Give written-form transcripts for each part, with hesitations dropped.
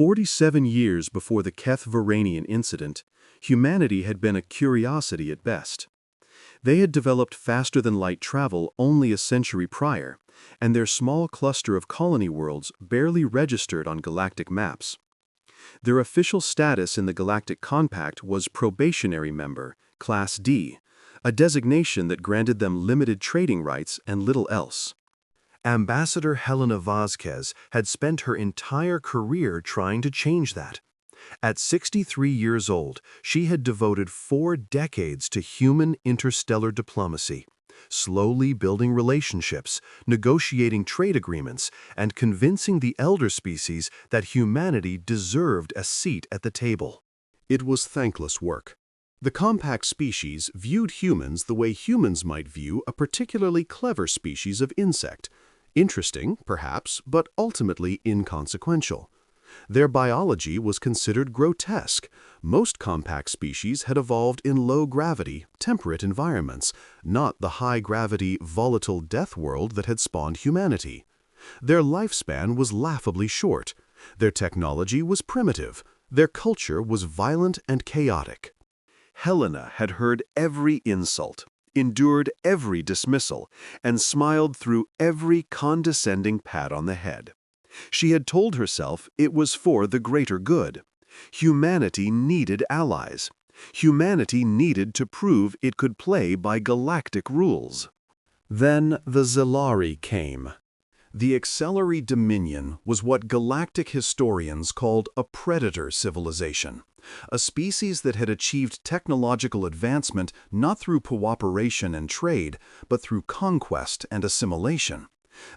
47 years before the Keth-Varanian incident, humanity had been a curiosity at best. They had developed faster-than-light travel only a century prior, and their small cluster of colony worlds barely registered on galactic maps. Their official status in the Galactic Compact was Probationary Member, Class D, a designation that granted them limited trading rights and little else. Ambassador Helena Vazquez had spent her entire career trying to change that. At 63 years old, she had devoted 4 decades to human interstellar diplomacy, slowly building relationships, negotiating trade agreements, and convincing the elder species that humanity deserved a seat at the table. It was thankless work. The compact species viewed humans the way humans might view a particularly clever species of insect. Interesting, perhaps, but ultimately inconsequential. Their biology was considered grotesque. Most compact species had evolved in low-gravity, temperate environments, not the high-gravity, volatile death world that had spawned humanity. Their lifespan was laughably short. Their technology was primitive. Their culture was violent and chaotic. Helena had heard every insult, endured every dismissal, and smiled through every condescending pat on the head. She had told herself it was for the greater good. Humanity needed allies. Humanity needed to prove it could play by galactic rules. Then the Zellari came. The Acceleri Dominion was what galactic historians called a predator civilization, a species that had achieved technological advancement not through cooperation and trade, but through conquest and assimilation.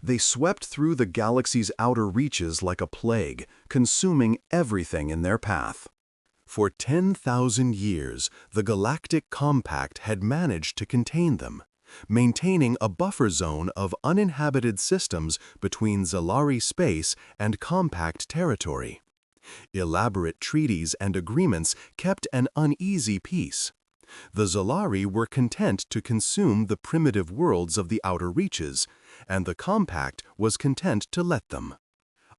They swept through the galaxy's outer reaches like a plague, consuming everything in their path. For 10,000 years, the Galactic Compact had managed to contain them, maintaining a buffer zone of uninhabited systems between Zellari space and compact territory. Elaborate treaties and agreements kept an uneasy peace. The Zellari were content to consume the primitive worlds of the outer reaches, and the Compact was content to let them.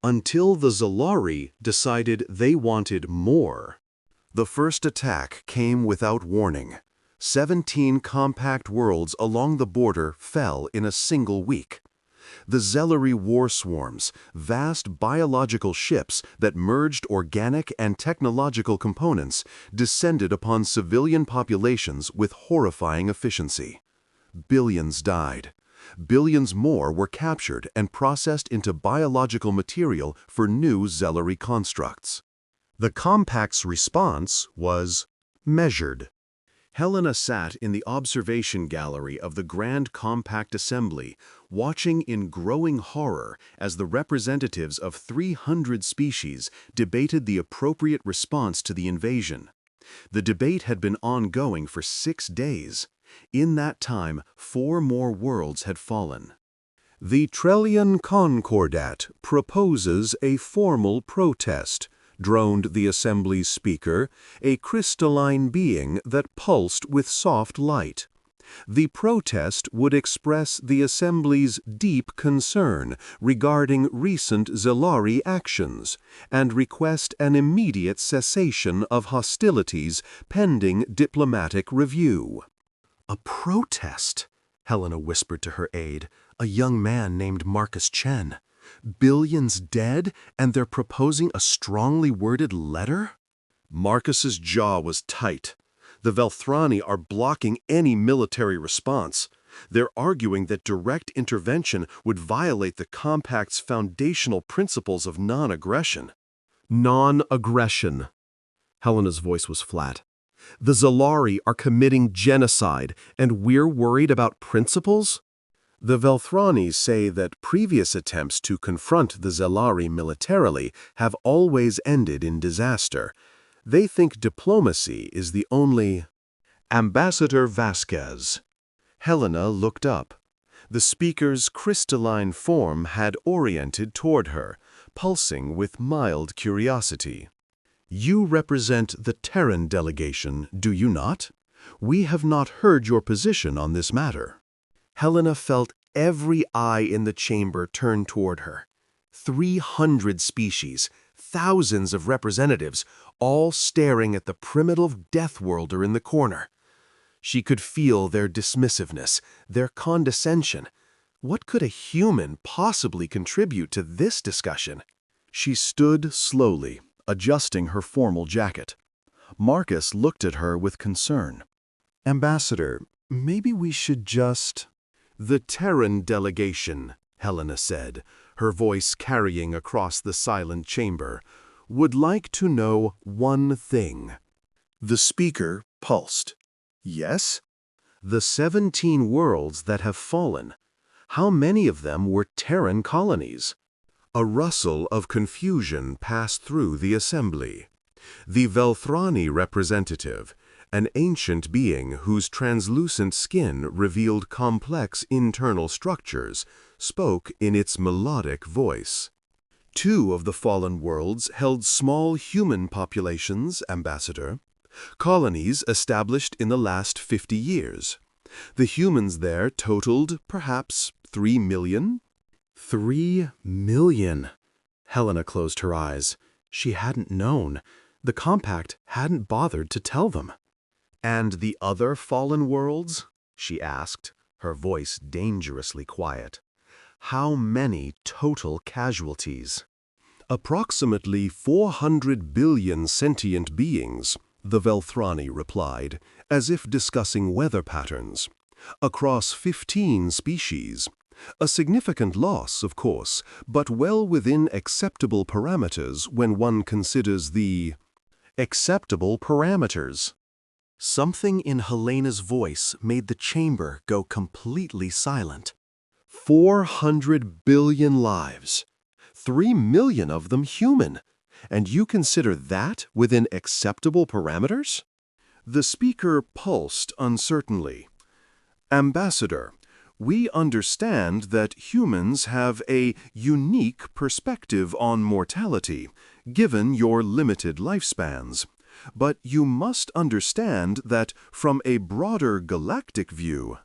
Until the Zellari decided they wanted more. The first attack came without warning. 17 compact worlds along the border fell in a single week. The Zellari war swarms, vast biological ships that merged organic and technological components, descended upon civilian populations with horrifying efficiency. Billions died. Billions more were captured and processed into biological material for new Zellari constructs. The Compact's response was measured. Helena sat in the observation gallery of the Grand Compact Assembly, watching in growing horror as the representatives of 300 species debated the appropriate response to the invasion. The debate had been ongoing for 6 days. In that time, 4 more worlds had fallen. The Trellian Concordat proposes a formal protest, droned the Assembly's speaker, a crystalline being that pulsed with soft light. The protest would express the Assembly's deep concern regarding recent Zellari actions and request an immediate cessation of hostilities pending diplomatic review. A protest, Helena whispered to her aide, a young man named Marcus Chen. Billions dead, and they're proposing a strongly worded letter? Marcus's jaw was tight. The Velthrani are blocking any military response. They're arguing that direct intervention would violate the Compact's foundational principles of non-aggression. Non-aggression. Helena's voice was flat. The Zellari are committing genocide, and we're worried about principles? The Velthranis say that previous attempts to confront the Zellari militarily have always ended in disaster. They think diplomacy is the only... Ambassador Vasquez. Helena looked up. The speaker's crystalline form had oriented toward her, pulsing with mild curiosity. You represent the Terran delegation, do you not? We have not heard your position on this matter. Helena felt every eye in the chamber turn toward her. 300 species, thousands of representatives, all staring at the primitive Death Worlder in the corner. She could feel their dismissiveness, their condescension. What could a human possibly contribute to this discussion? She stood slowly, adjusting her formal jacket. Marcus looked at her with concern. "Ambassador, maybe we should just—" "The Terran delegation," Helena said, her voice carrying across the silent chamber, "would like to know one thing." The speaker pulsed. "Yes?" "The 17 worlds that have fallen. How many of them were Terran colonies?" A rustle of confusion passed through the assembly. The Velthrani representative, an ancient being whose translucent skin revealed complex internal structures, spoke in its melodic voice. 2 of the fallen worlds held small human populations, Ambassador. Colonies established in the last 50 years. The humans there totaled, perhaps, 3 million? 3 million. Helena closed her eyes. She hadn't known. The compact hadn't bothered to tell them. "And the other fallen worlds?" she asked, her voice dangerously quiet. "How many total casualties?" "Approximately 400 billion sentient beings," the Velthrani replied, as if discussing weather patterns. "Across 15 species. A significant loss, of course, but well within acceptable parameters when one considers the—" Acceptable parameters. Something in Helena's voice made the chamber go completely silent. 400 billion lives. 3 million of them human. And you consider that within acceptable parameters? The speaker pulsed uncertainly. "Ambassador, we understand that humans have a unique perspective on mortality, given your limited lifespans. But you must understand that from a broader galactic view—"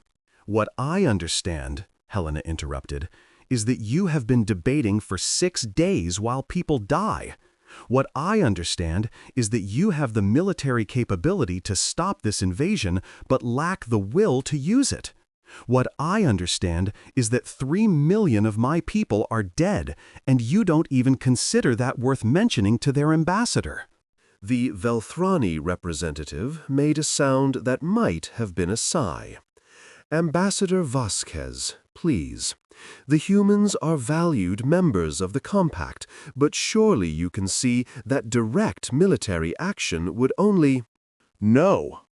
"What I understand," Helena interrupted, "is that you have been debating for 6 days while people die. What I understand is that you have the military capability to stop this invasion but lack the will to use it. What I understand is that 3 million of my people are dead, and you don't even consider that worth mentioning to their ambassador." The Velthrani representative made a sound that might have been a sigh. "Ambassador Vasquez, please. The humans are valued members of the compact, but surely you can see that direct military action would only—" "No."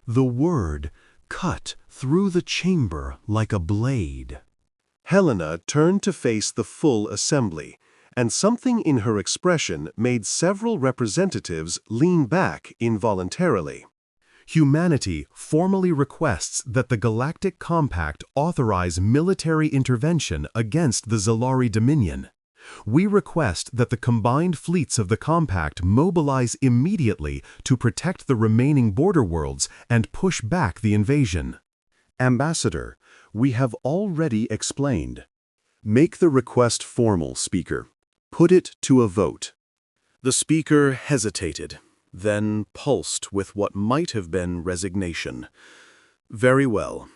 The word cut through the chamber like a blade. Helena turned to face the full assembly, and something in her expression made several representatives lean back involuntarily. "Humanity formally requests that the Galactic Compact authorize military intervention against the Zalari Dominion. We request that the combined fleets of the Compact mobilize immediately to protect the remaining border worlds and push back the invasion." "Ambassador, we have already explained." "Make the request formal, Speaker. Put it to a vote." The speaker hesitated, then pulsed with what might have been resignation. "Very well.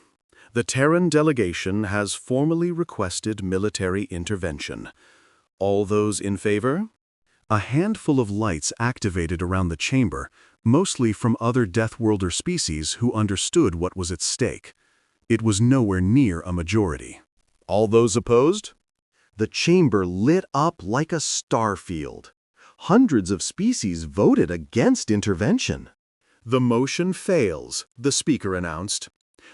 The Terran delegation has formally requested military intervention. All those in favor?" A handful of lights activated around the chamber, mostly from other Death Worlder species who understood what was at stake. It was nowhere near a majority. "All those opposed?" The chamber lit up like a star field. Hundreds of species voted against intervention. "The motion fails," the speaker announced.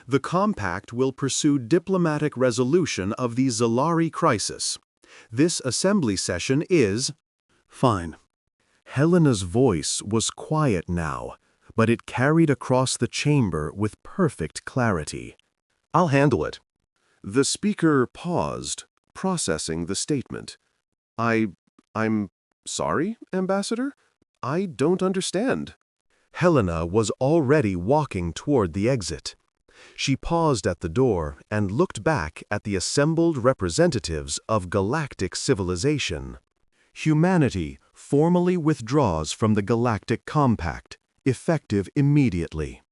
"The compact will pursue diplomatic resolution of the Zalari crisis. This assembly session is—" "Fine." Helena's voice was quiet now, but it carried across the chamber with perfect clarity. "I'll handle it." The speaker paused, processing the statement. I'm sorry, Ambassador? I don't understand." Helena was already walking toward the exit. She paused at the door and looked back at the assembled representatives of galactic civilization. Humanity formally withdraws from the Galactic Compact, effective immediately.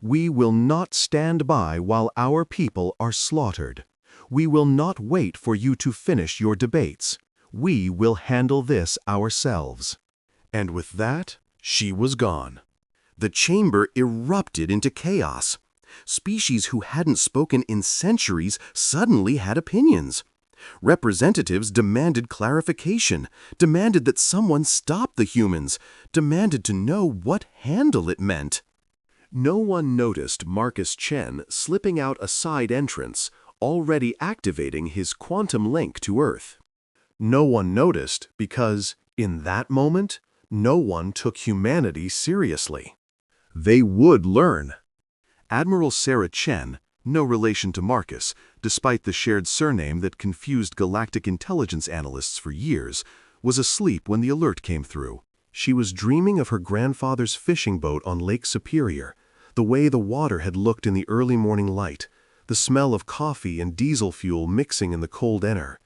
We will not stand by while our people are slaughtered. We will not wait for you to finish your debates. We will handle this ourselves." And with that, she was gone. The chamber erupted into chaos. Species who hadn't spoken in centuries suddenly had opinions. Representatives demanded clarification, demanded that someone stop the humans, demanded to know what handle it meant. No one noticed Marcus Chen slipping out a side entrance, already activating his quantum link to Earth. No one noticed because, in that moment, no one took humanity seriously. They would learn. Admiral Sarah Chen, no relation to Marcus, despite the shared surname that confused galactic intelligence analysts for years, was asleep when the alert came through. She was dreaming of her grandfather's fishing boat on Lake Superior, the way the water had looked in the early morning light, the smell of coffee and diesel fuel mixing in the cold air.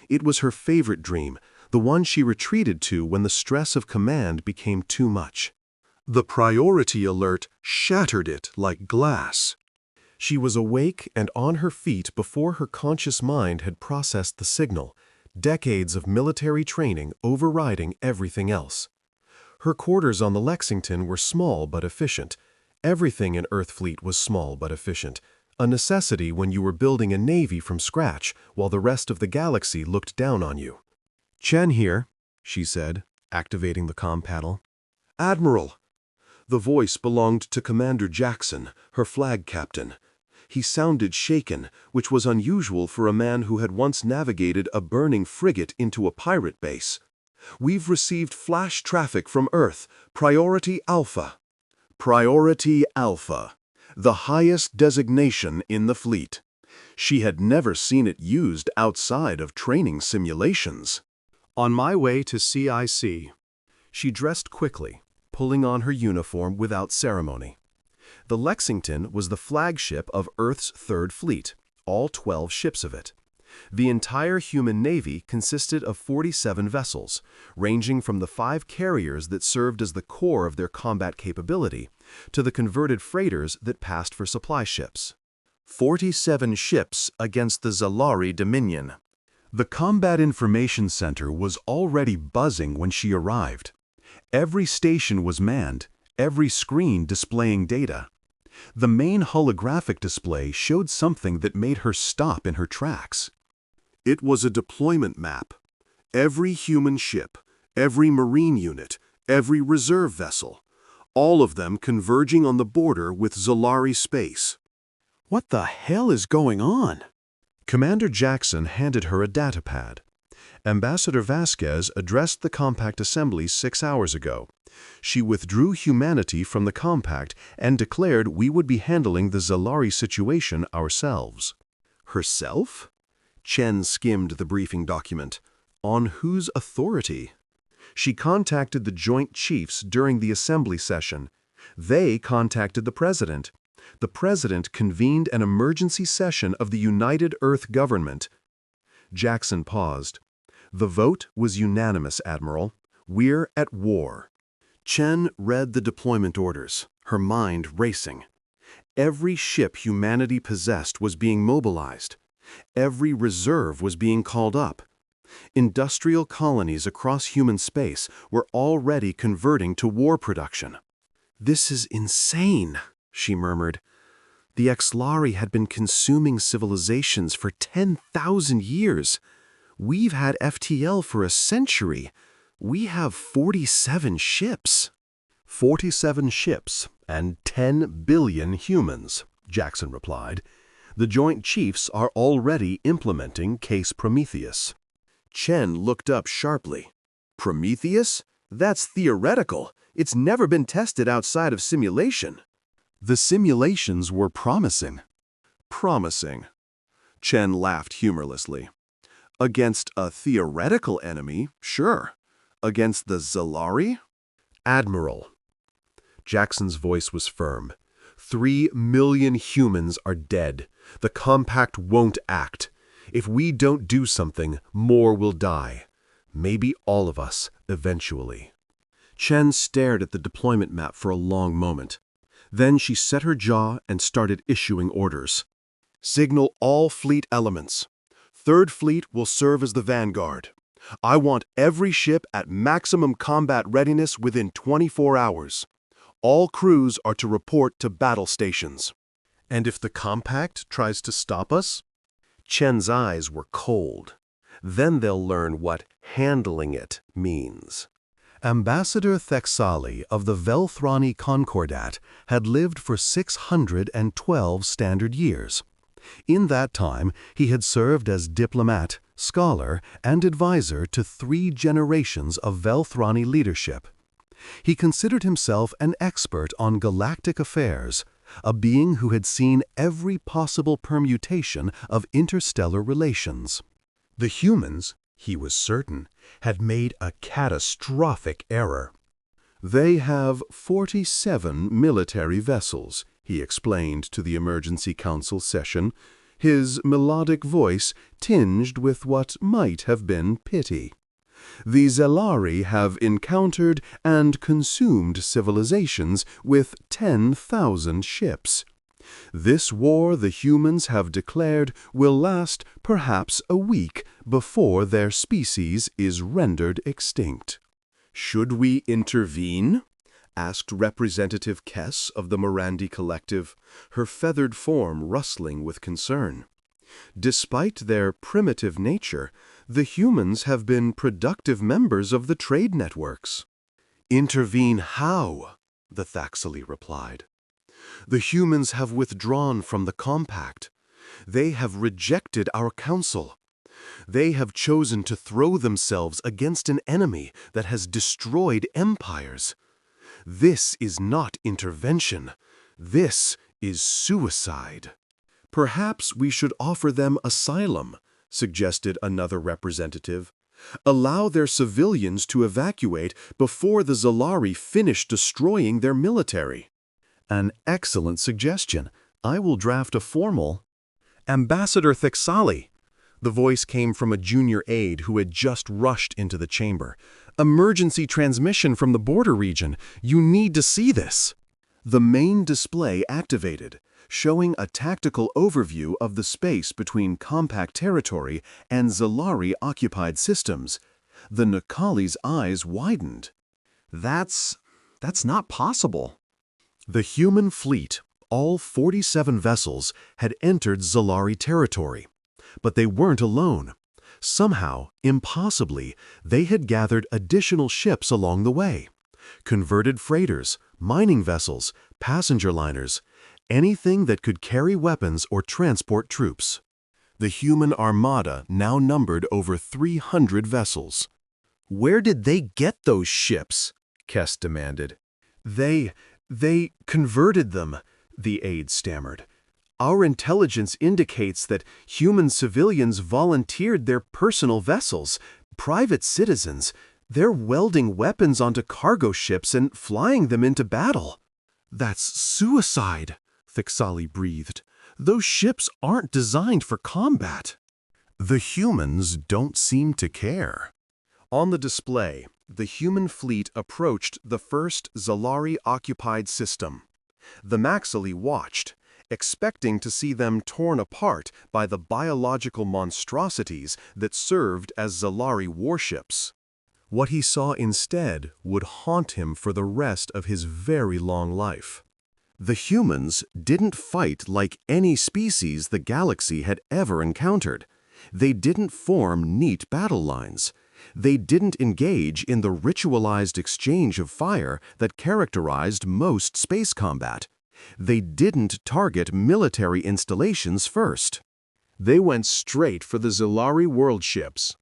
It was her favorite dream, the one she retreated to when the stress of command became too much. The priority alert shattered it like glass. She was awake and on her feet before her conscious mind had processed the signal, decades of military training overriding everything else. Her quarters on the Lexington were small but efficient. Everything in Earthfleet was small but efficient, a necessity when you were building a navy from scratch while the rest of the galaxy looked down on you. "Chen here," she said, activating the comm paddle. "Admiral." The voice belonged to Commander Jackson, her flag captain. He sounded shaken, which was unusual for a man who had once navigated a burning frigate into a pirate base. "We've received flash traffic from Earth, Priority Alpha." Priority Alpha, the highest designation in the fleet. She had never seen it used outside of training simulations. On my way to CIC. She dressed quickly, pulling on her uniform without ceremony. The Lexington was the flagship of Earth's Third Fleet, all 12 ships of it. The entire human navy consisted of 47 vessels, ranging from the 5 carriers that served as the core of their combat capability to the converted freighters that passed for supply ships. 47 ships against the Zalari Dominion. The Combat Information Center was already buzzing when she arrived. Every station was manned, every screen displaying data. The main holographic display showed something that made her stop in her tracks. It was a deployment map. Every human ship, every marine unit, every reserve vessel, all of them converging on the border with Zalari space. What the hell is going on? Commander Jackson handed her a datapad. Ambassador Vasquez addressed the Compact Assembly 6 hours ago. She withdrew humanity from the Compact and declared we would be handling the Zalari situation ourselves. Herself? Chen skimmed the briefing document. On whose authority? She contacted the Joint Chiefs during the Assembly session. They contacted the President. The President convened an emergency session of the United Earth Government. Jackson paused. The vote was unanimous, Admiral. We're at war. Chen read the deployment orders, her mind racing. Every ship humanity possessed was being mobilized. Every reserve was being called up. Industrial colonies across human space were already converting to war production. "This is insane," she murmured. "The Xlari had been consuming civilizations for 10,000 years. We've had FTL for a century. We have 47 ships." 47 ships and 10 billion humans, Jackson replied. The Joint Chiefs are already implementing Case Prometheus. Chen looked up sharply. Prometheus? That's theoretical. It's never been tested outside of simulation. The simulations were promising. Promising. Chen laughed humorlessly. Against a theoretical enemy, sure. Against the Zalari? Admiral. Jackson's voice was firm. 3 million humans are dead. The Compact won't act. If we don't do something, more will die. maybe all of us, eventually. Chen stared at the deployment map for a long moment. Then she set her jaw and started issuing orders. Signal all fleet elements. Third Fleet will serve as the vanguard. I want every ship at maximum combat readiness within 24 hours. All crews are to report to battle stations. And if the compact tries to stop us? Chen's eyes were cold. Then they'll learn what handling it means. Ambassador Thexali of the Velthrani Concordat had lived for 612 standard years. In that time, he had served as diplomat, scholar, and advisor to 3 generations of Velthrani leadership. He considered himself an expert on galactic affairs, a being who had seen every possible permutation of interstellar relations. The humans, he was certain, had made a catastrophic error. They have 47 military vessels, he explained to the Emergency Council session, his melodic voice tinged with what might have been pity. The Zelari have encountered and consumed civilizations with 10,000 ships. This war the humans have declared will last perhaps a week before their species is rendered extinct. Should we intervene? Asked Representative Kess of the Morandi Collective, her feathered form rustling with concern. Despite their primitive nature, the humans have been productive members of the trade networks. Intervene how? The Thaxali replied. The humans have withdrawn from the compact. They have rejected our counsel. They have chosen to throw themselves against an enemy that has destroyed empires. This is not intervention. This is suicide. Perhaps we should offer them asylum, suggested another representative. Allow their civilians to evacuate before the Zelari finish destroying their military. An excellent suggestion. I will draft a formal... Ambassador Thexali! The voice came from a junior aide who had just rushed into the chamber. Emergency transmission from the border region. You need to see this. The main display activated, showing a tactical overview of the space between compact territory and Zelari-occupied systems. The Nakali's eyes widened. That's not possible. The human fleet, all 47 vessels, had entered Zelari territory. But they weren't alone. Somehow, impossibly, they had gathered additional ships along the way. Converted freighters, mining vessels, passenger liners, anything that could carry weapons or transport troops. The human armada now numbered over 300 vessels. Where did they get those ships? Kess demanded. They converted them, the aide stammered. Our intelligence indicates that human civilians volunteered their personal vessels, private citizens. They're welding weapons onto cargo ships and flying them into battle. That's suicide, Thexali breathed. Those ships aren't designed for combat. The humans don't seem to care. On the display, the human fleet approached the first Zelari-occupied system. The Maxili watched, expecting to see them torn apart by the biological monstrosities that served as Zelari warships. What he saw instead would haunt him for the rest of his very long life. The humans didn't fight like any species the galaxy had ever encountered. They didn't form neat battle lines. They didn't engage in the ritualized exchange of fire that characterized most space combat. They didn't target military installations first. They went straight for the Zelari world ships.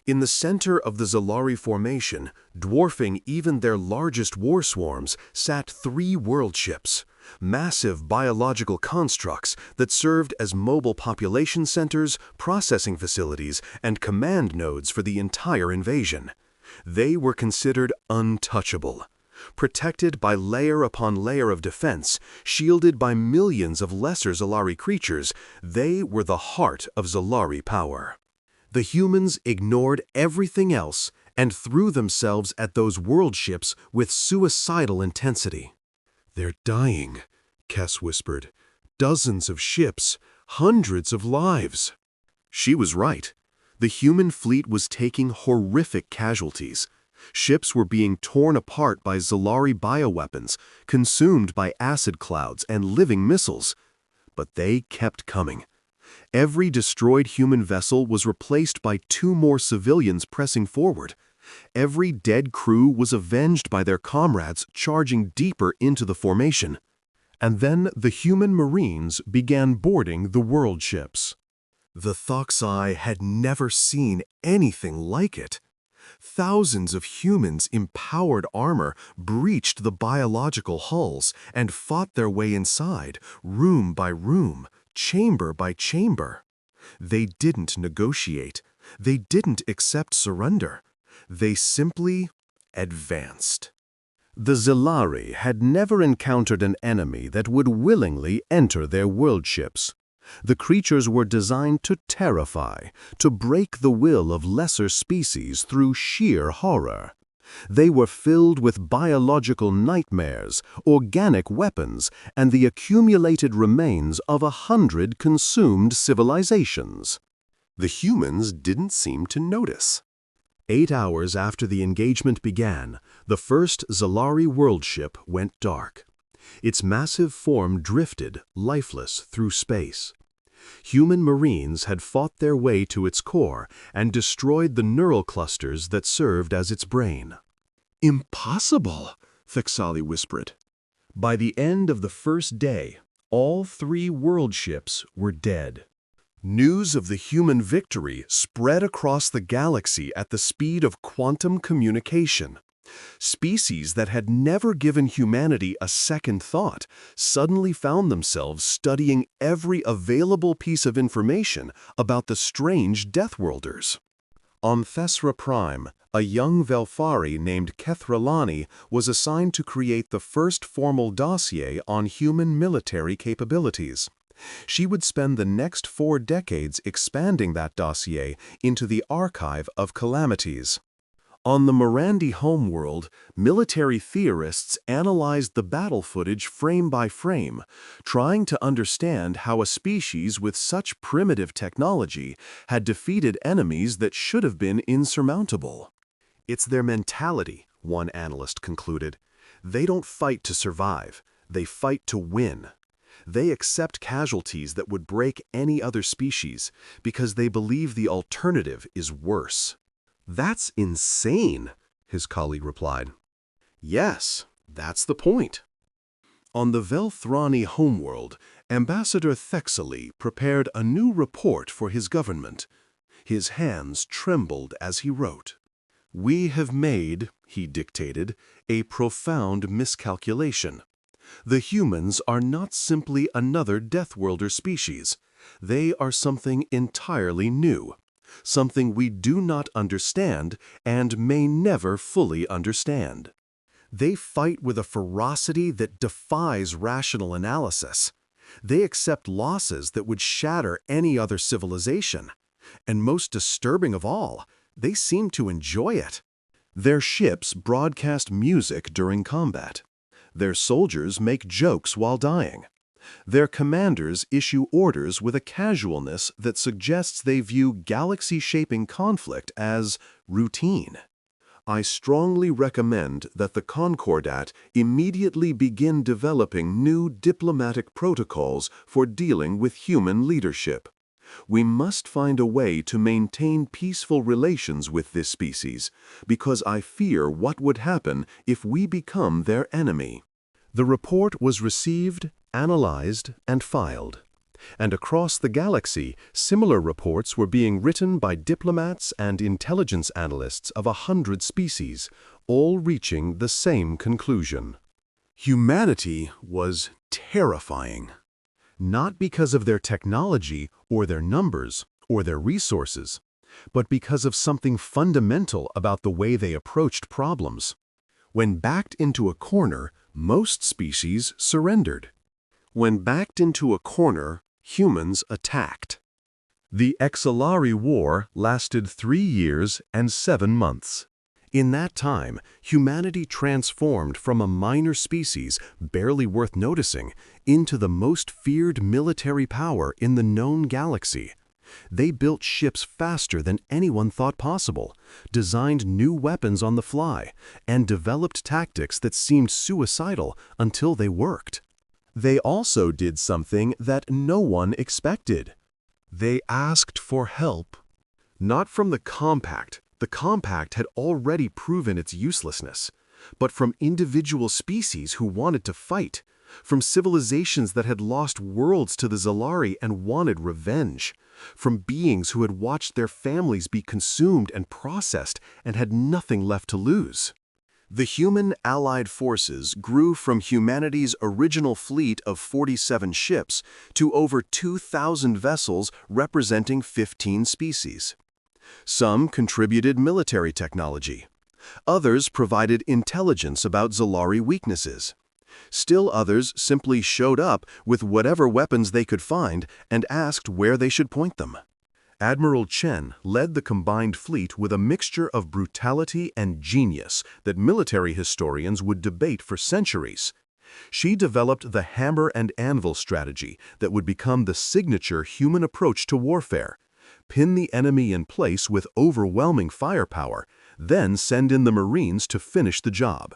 In the center of the Zelari formation, dwarfing even their largest war swarms, sat 3 world ships, massive biological constructs that served as mobile population centers, processing facilities, and command nodes for the entire invasion. They were considered untouchable. Protected by layer upon layer of defense, shielded by millions of lesser Zelari creatures, they were the heart of Zelari power. The humans ignored everything else and threw themselves at those world ships with suicidal intensity. "They're dying," Kess whispered. "Dozens of ships, hundreds of lives." She was right. The human fleet was taking horrific casualties. Ships were being torn apart by Zalari bioweapons, consumed by acid clouds and living missiles. But they kept coming. Every destroyed human vessel was replaced by 2 more civilians pressing forward. Every dead crew was avenged by their comrades charging deeper into the formation. And then the human Marines began boarding the world ships. The Thoxai had never seen anything like it. Thousands of humans in powered armor breached the biological hulls and fought their way inside, room by room, chamber by chamber. They didn't negotiate. They didn't accept surrender. They simply advanced. The Zalari had never encountered an enemy that would willingly enter their world ships. The creatures were designed to terrify, to break the will of lesser species through sheer horror. They were filled with biological nightmares, organic weapons, and the accumulated remains of 100 consumed civilizations. The humans didn't seem to notice. 8 hours after the engagement began, the first Zalari world ship went dark. Its massive form drifted, lifeless, through space. Human Marines had fought their way to its core and destroyed the neural clusters that served as its brain. "Impossible," Thexali whispered. By the end of the first day, all 3 world ships were dead. News of the human victory spread across the galaxy at the speed of quantum communication. Species that had never given humanity a second thought suddenly found themselves studying every available piece of information about the strange Deathworlders. On Thesra Prime, a young Velfari named Kethralani was assigned to create the first formal dossier on human military capabilities. She would spend the next 4 decades expanding that dossier into the archive of calamities. On the Morandi homeworld, military theorists analyzed the battle footage frame by frame, trying to understand how a species with such primitive technology had defeated enemies that should have been insurmountable. "It's their mentality," one analyst concluded. "They don't fight to survive, they fight to win. They accept casualties that would break any other species because they believe the alternative is worse." "That's insane," his colleague replied. "Yes, that's the point." On the Velthrani homeworld, Ambassador Thexali prepared a new report for his government. His hands trembled as he wrote. "We have made," he dictated, "a profound miscalculation. The humans are not simply another Deathworlder species. They are something entirely new. Something we do not understand and may never fully understand. They fight with a ferocity that defies rational analysis. They accept losses that would shatter any other civilization. And most disturbing of all, they seem to enjoy it. Their ships broadcast music during combat. Their soldiers make jokes while dying. Their commanders issue orders with a casualness that suggests they view galaxy-shaping conflict as routine. I strongly recommend that the Concordat immediately begin developing new diplomatic protocols for dealing with human leadership. We must find a way to maintain peaceful relations with this species, because I fear what would happen if we become their enemy." The report was received, analyzed, and filed. And across the galaxy, similar reports were being written by diplomats and intelligence analysts of 100 species, all reaching the same conclusion. Humanity was terrifying. Not because of their technology or their numbers or their resources, but because of something fundamental about the way they approached problems. When backed into a corner, most species surrendered. When backed into a corner, humans attacked. The HFY War lasted 3 years and 7 months. In that time, humanity transformed from a minor species, barely worth noticing, into the most feared military power in the known galaxy. They built ships faster than anyone thought possible, designed new weapons on the fly, and developed tactics that seemed suicidal until they worked. They also did something that no one expected. They asked for help. Not from the Compact. The Compact had already proven its uselessness, but from individual species who wanted to fight, from civilizations that had lost worlds to the Zalari and wanted revenge, from beings who had watched their families be consumed and processed and had nothing left to lose. The human allied forces grew from humanity's original fleet of 47 ships to over 2,000 vessels representing 15 species. Some contributed military technology. Others provided intelligence about Zalari weaknesses. Still others simply showed up with whatever weapons they could find and asked where they should point them. Admiral Chen led the combined fleet with a mixture of brutality and genius that military historians would debate for centuries. She developed the hammer and anvil strategy that would become the signature human approach to warfare. Pin the enemy in place with overwhelming firepower, then send in the Marines to finish the job.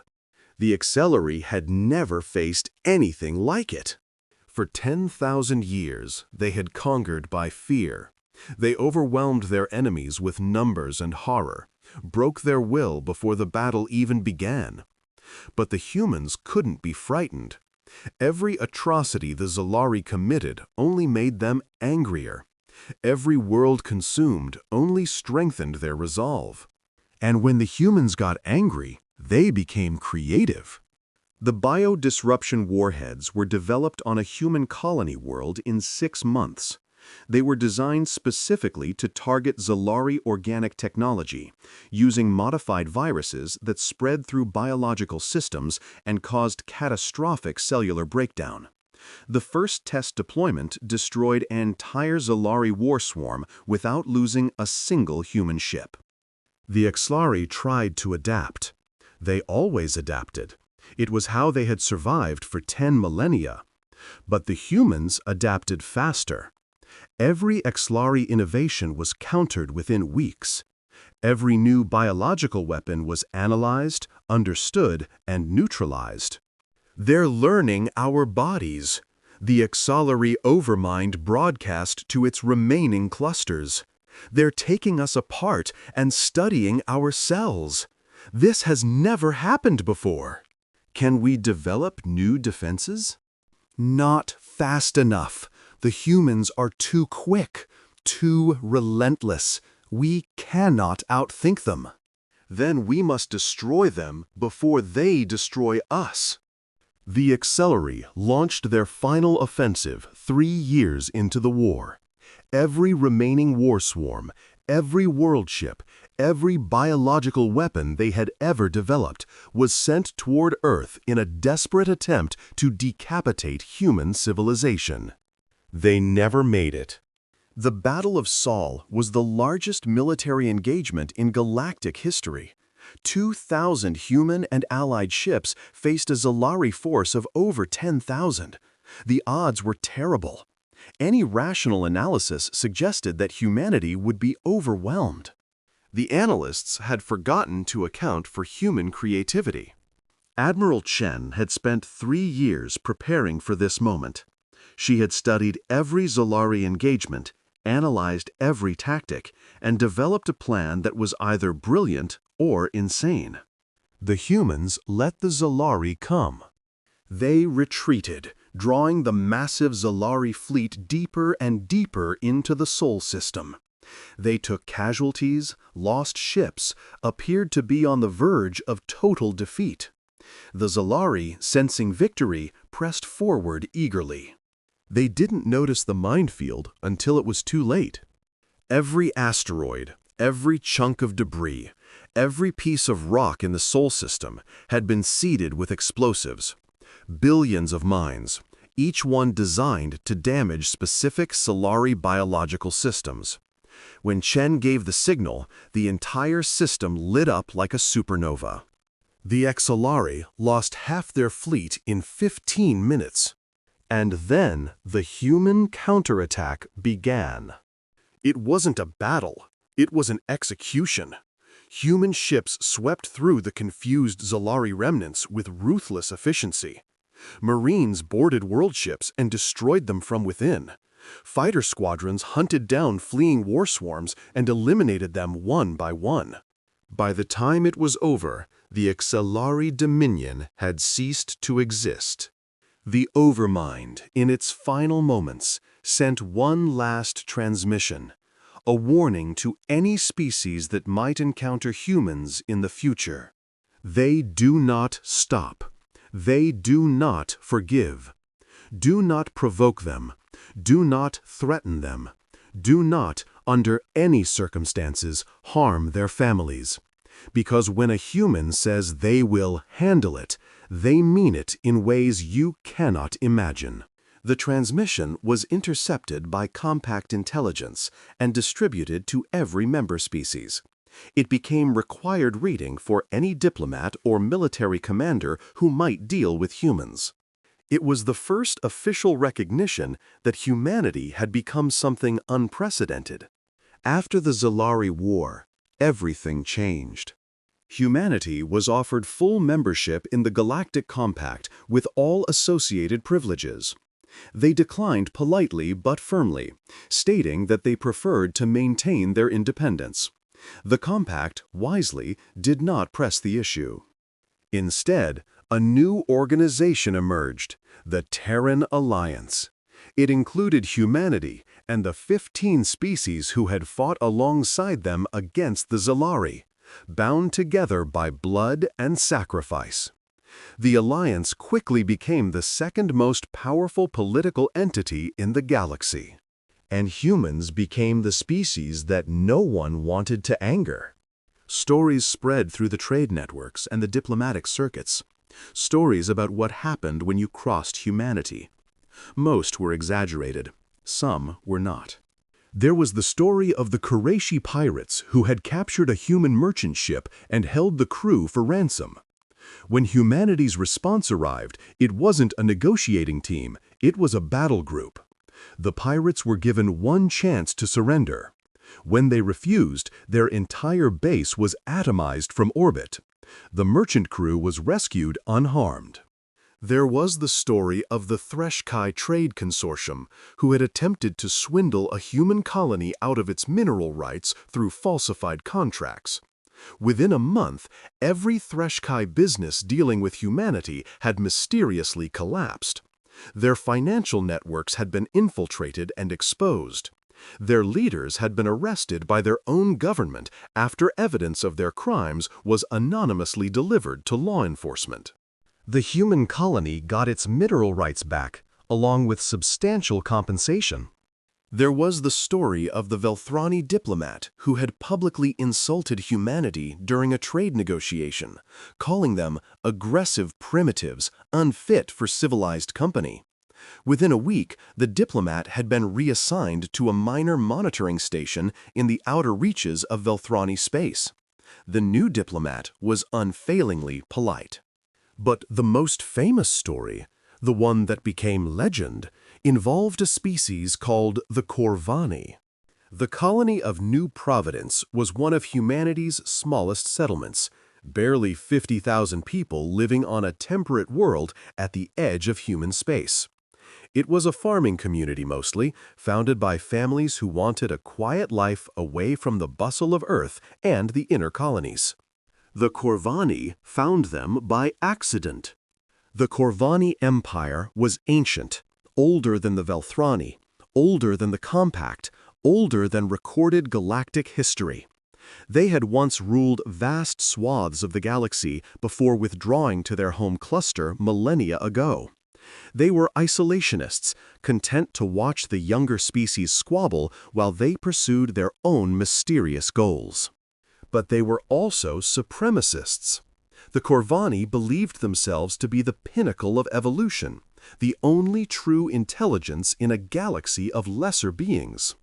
The HFY had never faced anything like it. For 10,000 years, they had conquered by fear. They overwhelmed their enemies with numbers and horror, broke their will before the battle even began. But the humans couldn't be frightened. Every atrocity the Zalari committed only made them angrier. Every world consumed only strengthened their resolve. And when the humans got angry, they became creative. The bio-disruption warheads were developed on a human colony world in 6 months. They were designed specifically to target Zalari organic technology, using modified viruses that spread through biological systems and caused catastrophic cellular breakdown. The first test deployment destroyed an entire Zalari war swarm without losing a single human ship. The HFY tried to adapt. They always adapted. It was how they had survived for 10 millennia. But the humans adapted faster. Every HFY innovation was countered within weeks. Every new biological weapon was analyzed, understood, and neutralized. They're learning our bodies. The HFY overmind broadcast to its remaining clusters. They're taking us apart and studying our cells. This has never happened before. Can we develop new defenses? Not fast enough. The humans are too quick, too relentless. We cannot outthink them. Then we must destroy them before they destroy us. The HFY launched their final offensive 3 years into the war. Every remaining war swarm, every world ship, every biological weapon they had ever developed was sent toward Earth in a desperate attempt to decapitate human civilization. They never made it. The Battle of Sol was the largest military engagement in galactic history. 2,000 human and allied ships faced a Zalari force of over 10,000. The odds were terrible. Any rational analysis suggested that humanity would be overwhelmed. The analysts had forgotten to account for human creativity. Admiral Chen had spent 3 years preparing for this moment. She had studied every Zalari engagement, analyzed every tactic, and developed a plan that was either brilliant or insane. The humans let the Zalari come. They retreated, drawing the massive Zalari fleet deeper and deeper into the Sol system. They took casualties, lost ships, appeared to be on the verge of total defeat. The Zalari, sensing victory, pressed forward eagerly. They didn't notice the minefield until it was too late. Every asteroid, every chunk of debris, every piece of rock in the Sol system had been seeded with explosives. Billions of mines, each one designed to damage specific Solari biological systems. When Chen gave the signal, the entire system lit up like a supernova. The Exolari lost half their fleet in 15 minutes. And then the human counterattack began. It wasn't a battle, it was an execution. Human ships swept through the confused Zolari remnants with ruthless efficiency. Marines boarded world ships and destroyed them from within. Fighter squadrons hunted down fleeing war swarms and eliminated them one by one. By the time it was over, the Exolari Dominion had ceased to exist. The Overmind, in its final moments, sent one last transmission, a warning to any species that might encounter humans in the future. They do not stop. They do not forgive. Do not provoke them. Do not threaten them. Do not, under any circumstances, harm their families. Because when a human says they will handle it, they mean it in ways you cannot imagine. The transmission was intercepted by compact intelligence and distributed to every member species. It became required reading for any diplomat or military commander who might deal with humans. It was the first official recognition that humanity had become something unprecedented. After the Zolari War, everything changed. Humanity was offered full membership in the Galactic Compact with all associated privileges. They declined politely but firmly, stating that they preferred to maintain their independence. The Compact, wisely, did not press the issue. Instead, a new organization emerged, the Terran Alliance. It included humanity and the 15 species who had fought alongside them against the Zolari, bound together by blood and sacrifice. The alliance quickly became the second most powerful political entity in the galaxy. And humans became the species that no one wanted to anger. Stories spread through the trade networks and the diplomatic circuits. Stories about what happened when you crossed humanity. Most were exaggerated. Some were not. There was the story of the Qurayshi pirates who had captured a human merchant ship and held the crew for ransom. When humanity's response arrived, it wasn't a negotiating team, it was a battle group. The pirates were given one chance to surrender. When they refused, their entire base was atomized from orbit. The merchant crew was rescued unharmed. There was the story of the Threshkai Trade Consortium, who had attempted to swindle a human colony out of its mineral rights through falsified contracts. Within a month, every Threshkai business dealing with humanity had mysteriously collapsed. Their financial networks had been infiltrated and exposed. Their leaders had been arrested by their own government after evidence of their crimes was anonymously delivered to law enforcement. The human colony got its mineral rights back, along with substantial compensation. There was the story of the Velthrani diplomat who had publicly insulted humanity during a trade negotiation, calling them aggressive primitives unfit for civilized company. Within a week, the diplomat had been reassigned to a minor monitoring station in the outer reaches of Velthrani space. The new diplomat was unfailingly polite. But the most famous story, the one that became legend, involved a species called the Corvani. The colony of New Providence was one of humanity's smallest settlements, barely 50,000 people living on a temperate world at the edge of human space. It was a farming community mostly, founded by families who wanted a quiet life away from the bustle of Earth and the inner colonies. The Corvani found them by accident. The Corvani Empire was ancient, older than the Velthrani, older than the Compact, older than recorded galactic history. They had once ruled vast swaths of the galaxy before withdrawing to their home cluster millennia ago. They were isolationists, content to watch the younger species squabble while they pursued their own mysterious goals. But they were also supremacists. The Corvani believed themselves to be the pinnacle of evolution, the only true intelligence in a galaxy of lesser beings.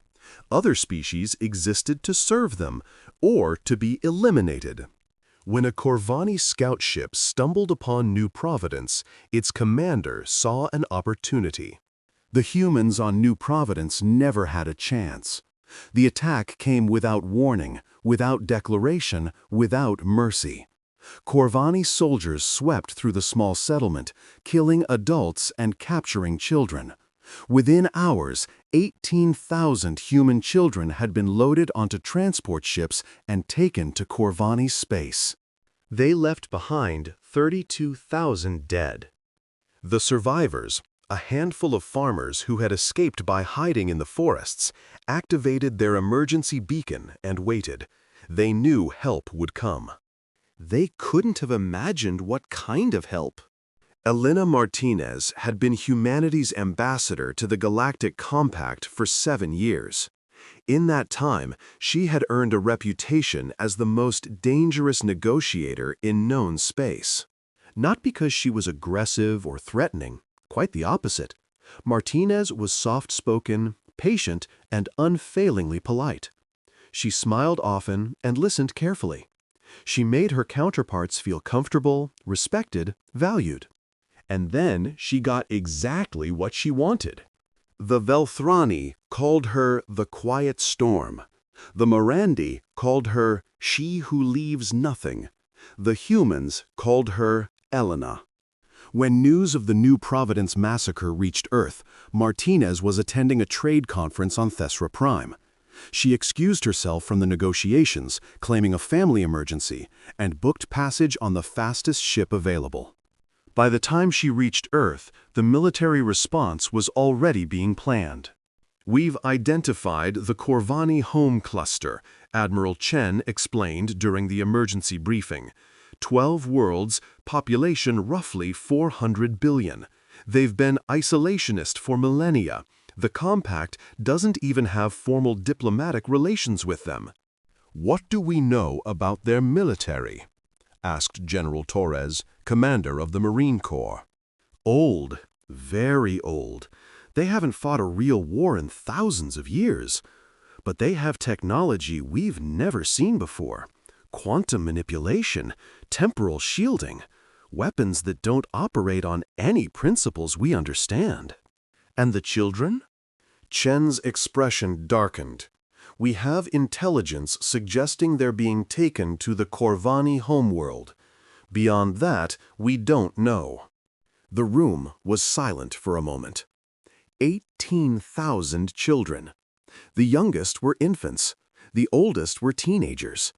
Other species existed to serve them, or to be eliminated. When a Corvani scout ship stumbled upon New Providence, its commander saw an opportunity. The humans on New Providence never had a chance. The attack came without warning, without declaration, without mercy. Corvani soldiers swept through the small settlement, killing adults and capturing children. Within hours, 18,000 human children had been loaded onto transport ships and taken to Corvani space. They left behind 32,000 dead. The survivors, a handful of farmers who had escaped by hiding in the forests, activated their emergency beacon and waited. They knew help would come. They couldn't have imagined what kind of help. Elena Martinez had been humanity's ambassador to the Galactic Compact for 7 years. In that time, she had earned a reputation as the most dangerous negotiator in known space. Not because she was aggressive or threatening, quite the opposite. Martinez was soft-spoken, patient, and unfailingly polite. She smiled often and listened carefully. She made her counterparts feel comfortable, respected, valued. And then she got exactly what she wanted. The Velthrani called her the Quiet Storm. The Morandi called her She Who Leaves Nothing. The humans called her Elena. When news of the New Providence massacre reached Earth, Martinez was attending a trade conference on Thesra Prime. She excused herself from the negotiations, claiming a family emergency, and booked passage on the fastest ship available. By the time she reached Earth, the military response was already being planned. "We've identified the Corvani home cluster," Admiral Chen explained during the emergency briefing. 12 worlds, population roughly 400 billion. They've been isolationist for millennia. The Compact doesn't even have formal diplomatic relations with them. "What do we know about their military?" asked General Torres, commander of the Marine Corps. "Old, very old. They haven't fought a real war in thousands of years. But they have technology we've never seen before. Quantum manipulation, temporal shielding, weapons that don't operate on any principles we understand." "And the children?" Chen's expression darkened. "We have intelligence suggesting they're being taken to the Corvani homeworld. Beyond that, we don't know." The room was silent for a moment. 18,000 children. The youngest were infants. The oldest were teenagers.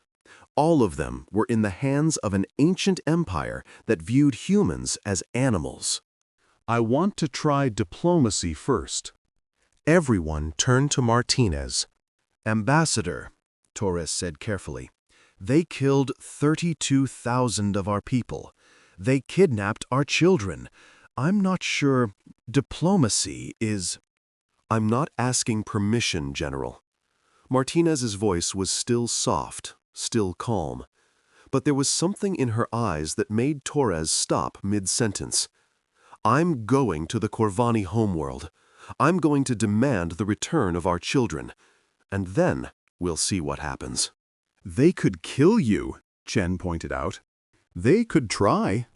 All of them were in the hands of an ancient empire that viewed humans as animals. "I want to try diplomacy first." Everyone turned to Martinez. "Ambassador," Torres said carefully, "they killed 32,000 of our people. They kidnapped our children. I'm not sure diplomacy is—" "I'm not asking permission, General." Martinez's voice was still soft, still calm. But there was something in her eyes that made Torres stop mid-sentence. "I'm going to the Corvani homeworld. I'm going to demand the return of our children. And then we'll see what happens." "They could kill you," Chen pointed out. "They could try."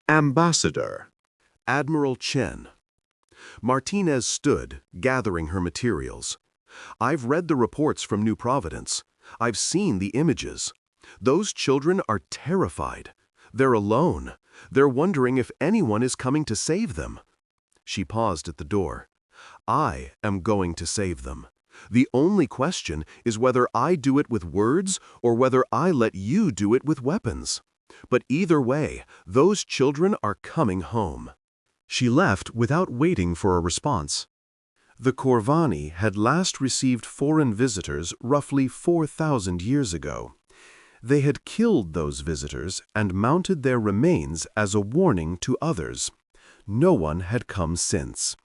"Ambassador." Admiral Chen. Martinez stood, gathering her materials. "I've read the reports from New Providence. I've seen the images. Those children are terrified. They're alone. They're wondering if anyone is coming to save them." She paused at the door. "I am going to save them. The only question is whether I do it with words or whether I let you do it with weapons. But either way, those children are coming home." She left without waiting for a response. The Corvani had last received foreign visitors roughly 4,000 years ago. They had killed those visitors and mounted their remains as a warning to others. No one had come since.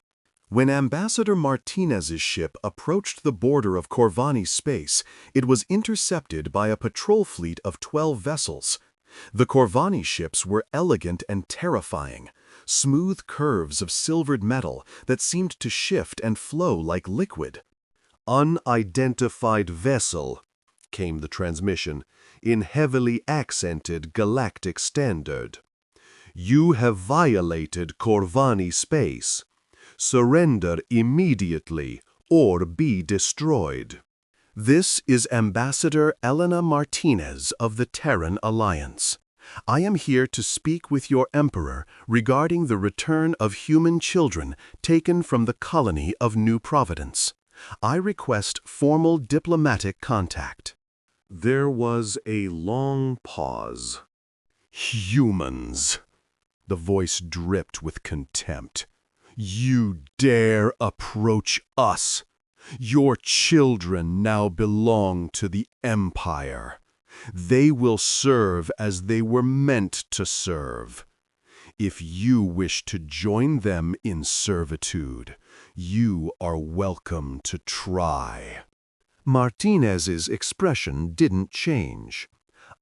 When Ambassador Martinez's ship approached the border of Corvani space, it was intercepted by a patrol fleet of 12 vessels. The Corvani ships were elegant and terrifying, smooth curves of silvered metal that seemed to shift and flow like liquid. "Unidentified vessel," came the transmission, in heavily accented galactic standard. "You have violated Corvani space. Surrender immediately or be destroyed." "This is Ambassador Elena Martinez of the Terran Alliance. I am here to speak with your Emperor regarding the return of human children taken from the colony of New Providence. I request formal diplomatic contact." There was a long pause. "Humans!" The voice dripped with contempt. "You dare approach us! Your children now belong to the Empire. They will serve as they were meant to serve. If you wish to join them in servitude, you are welcome to try." Martinez's expression didn't change.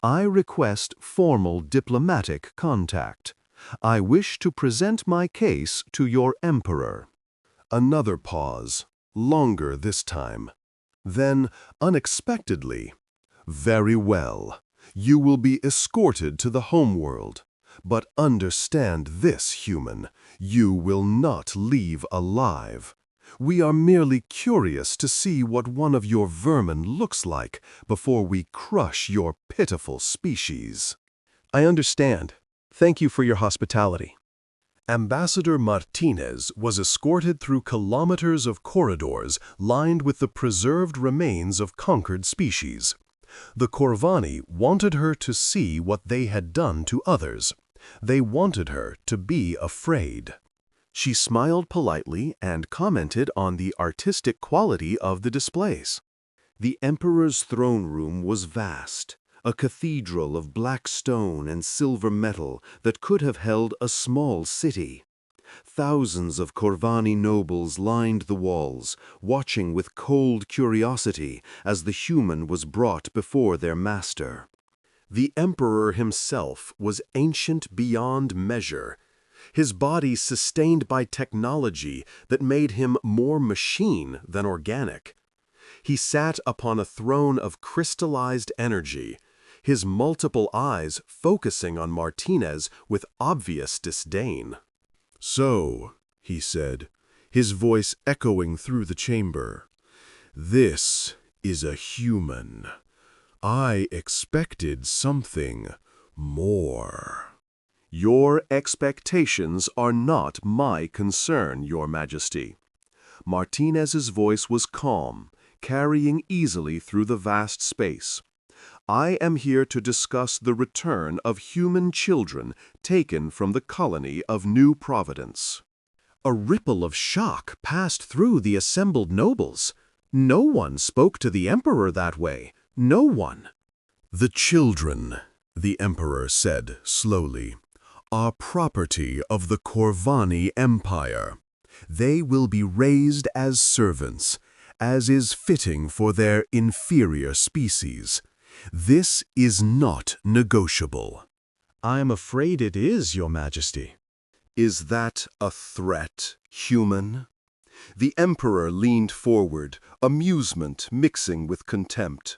"I request formal diplomatic contact. I wish to present my case to your Emperor." Another pause, longer this time. Then, unexpectedly, "Very well. You will be escorted to the homeworld. But understand this, human. You will not leave alive. We are merely curious to see what one of your vermin looks like before we crush your pitiful species." "I understand. Thank you for your hospitality." Ambassador Martinez was escorted through kilometers of corridors lined with the preserved remains of conquered species. The Corvani wanted her to see what they had done to others. They wanted her to be afraid. She smiled politely and commented on the artistic quality of the displays. The Emperor's throne room was vast, a cathedral of black stone and silver metal that could have held a small city. Thousands of Corvani nobles lined the walls, watching with cold curiosity as the human was brought before their master. The Emperor himself was ancient beyond measure, his body sustained by technology that made him more machine than organic. He sat upon a throne of crystallized energy, his multiple eyes focusing on Martinez with obvious disdain. "So," he said, his voice echoing through the chamber, "this is a human. I expected something more." "Your expectations are not my concern, Your Majesty." Martinez's voice was calm, carrying easily through the vast space. "I am here to discuss the return of human children taken from the colony of New Providence." A ripple of shock passed through the assembled nobles. No one spoke to the Emperor that way. No one. "The children," the Emperor said slowly, "are property of the Corvani Empire. They will be raised as servants, as is fitting for their inferior species. This is not negotiable." "I am afraid it is, Your Majesty." "Is that a threat, human?" The Emperor leaned forward, amusement mixing with contempt.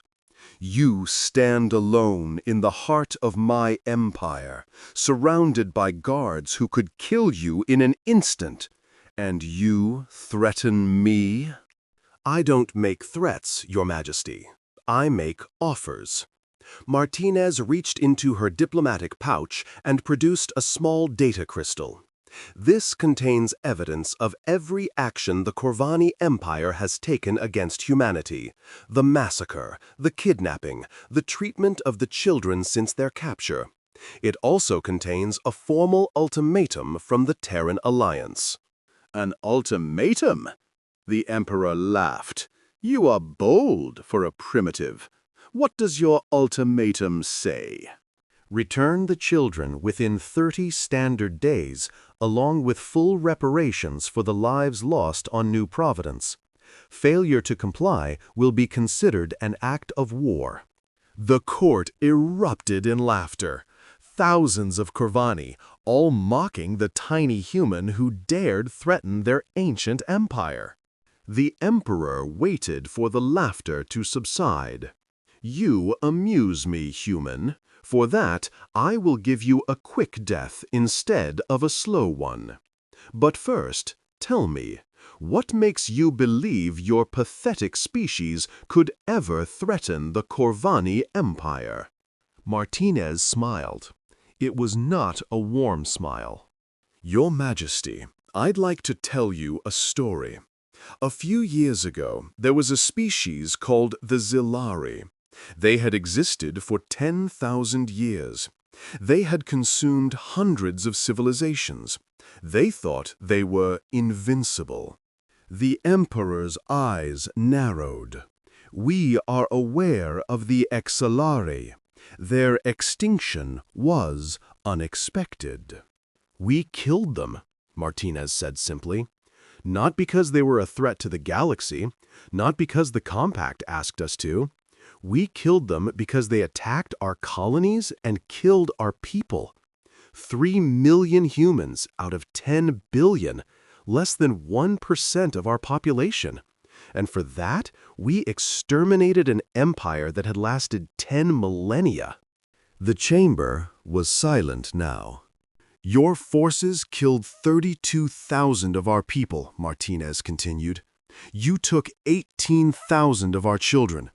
"You stand alone in the heart of my empire, surrounded by guards who could kill you in an instant, and you threaten me?" "I don't make threats, Your Majesty. I make offers." Martinez reached into her diplomatic pouch and produced a small data crystal. "This contains evidence of every action the Corvani Empire has taken against humanity: the massacre, the kidnapping, the treatment of the children since their capture. It also contains a formal ultimatum from the Terran Alliance." "An ultimatum?" The Emperor laughed. "You are bold for a primitive. What does your ultimatum say?" "Return the children within 30 standard days, along with full reparations for the lives lost on New Providence. Failure to comply will be considered an act of war." The court erupted in laughter. thousands of Corvani, all mocking the tiny human who dared threaten their ancient empire. The Emperor waited for the laughter to subside. "You amuse me, human. For that, I will give you a quick death instead of a slow one. But first, tell me, what makes you believe your pathetic species could ever threaten the Corvani Empire?" Martinez smiled. It was not a warm smile. "Your Majesty, I'd like to tell you a story. A few years ago, there was a species called the Zilari. They had existed for 10,000 years. They had consumed hundreds of civilizations. They thought they were invincible." The Emperor's eyes narrowed. "We are aware of the Exalari. Their extinction was unexpected." "We killed them," Martinez said simply. "Not because they were a threat to the galaxy, not because the Compact asked us to. We killed them because they attacked our colonies and killed our people. 3 million humans out of 10 billion, less than 1% of our population. And for that, we exterminated an empire that had lasted 10 millennia." The chamber was silent now. "Your forces killed 32,000 of our people," Martinez continued. "You took 18,000 of our children.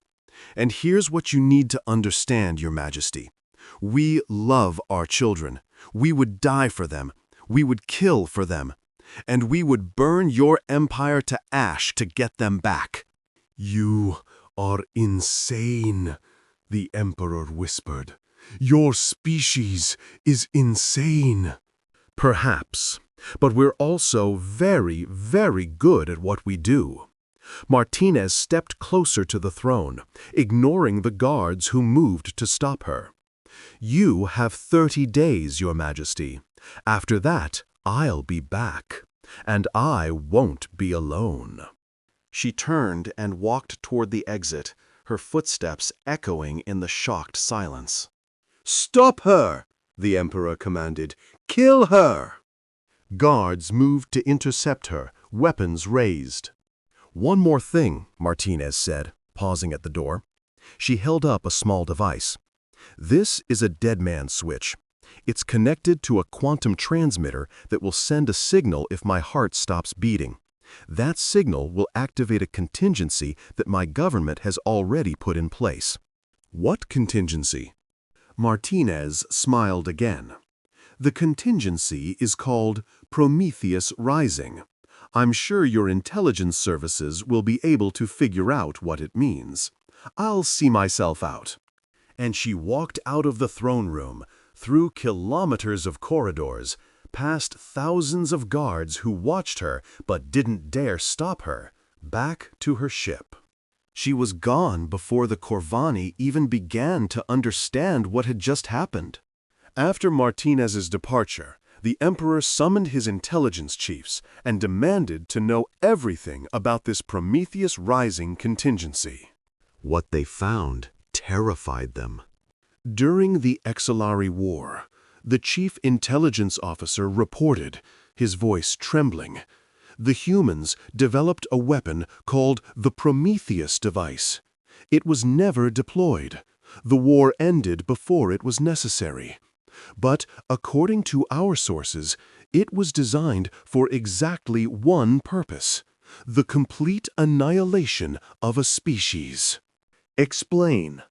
And here's what you need to understand, Your Majesty. We love our children. We would die for them. We would kill for them. And we would burn your empire to ash to get them back." "You are insane," the Emperor whispered. "Your species is insane." "Perhaps, but we're also very, very good at what we do." Martinez stepped closer to the throne, ignoring the guards who moved to stop her. "You have 30 days, Your Majesty. After that, I'll be back. And I won't be alone." She turned and walked toward the exit, her footsteps echoing in the shocked silence. "Stop her!" the Emperor commanded. "Kill her!" Guards moved to intercept her, weapons raised. "One more thing," Martinez said, pausing at the door. She held up a small device. "This is a dead man switch. It's connected to a quantum transmitter that will send a signal if my heart stops beating. That signal will activate a contingency that my government has already put in place." "What contingency?" Martinez smiled again. "The contingency is called Prometheus Rising. I'm sure your intelligence services will be able to figure out what it means. I'll see myself out." And she walked out of the throne room, through kilometers of corridors, past thousands of guards who watched her but didn't dare stop her, back to her ship. She was gone before the Corvani even began to understand what had just happened. After Martinez's departure, the Emperor summoned his intelligence chiefs and demanded to know everything about this Prometheus Rising contingency. What they found terrified them. During the Exalari War, the chief intelligence officer reported, his voice trembling, the humans developed a weapon called the Prometheus device. It was never deployed. The war ended before it was necessary. But according to our sources, it was designed for exactly one purpose: the complete annihilation of a species. Explain.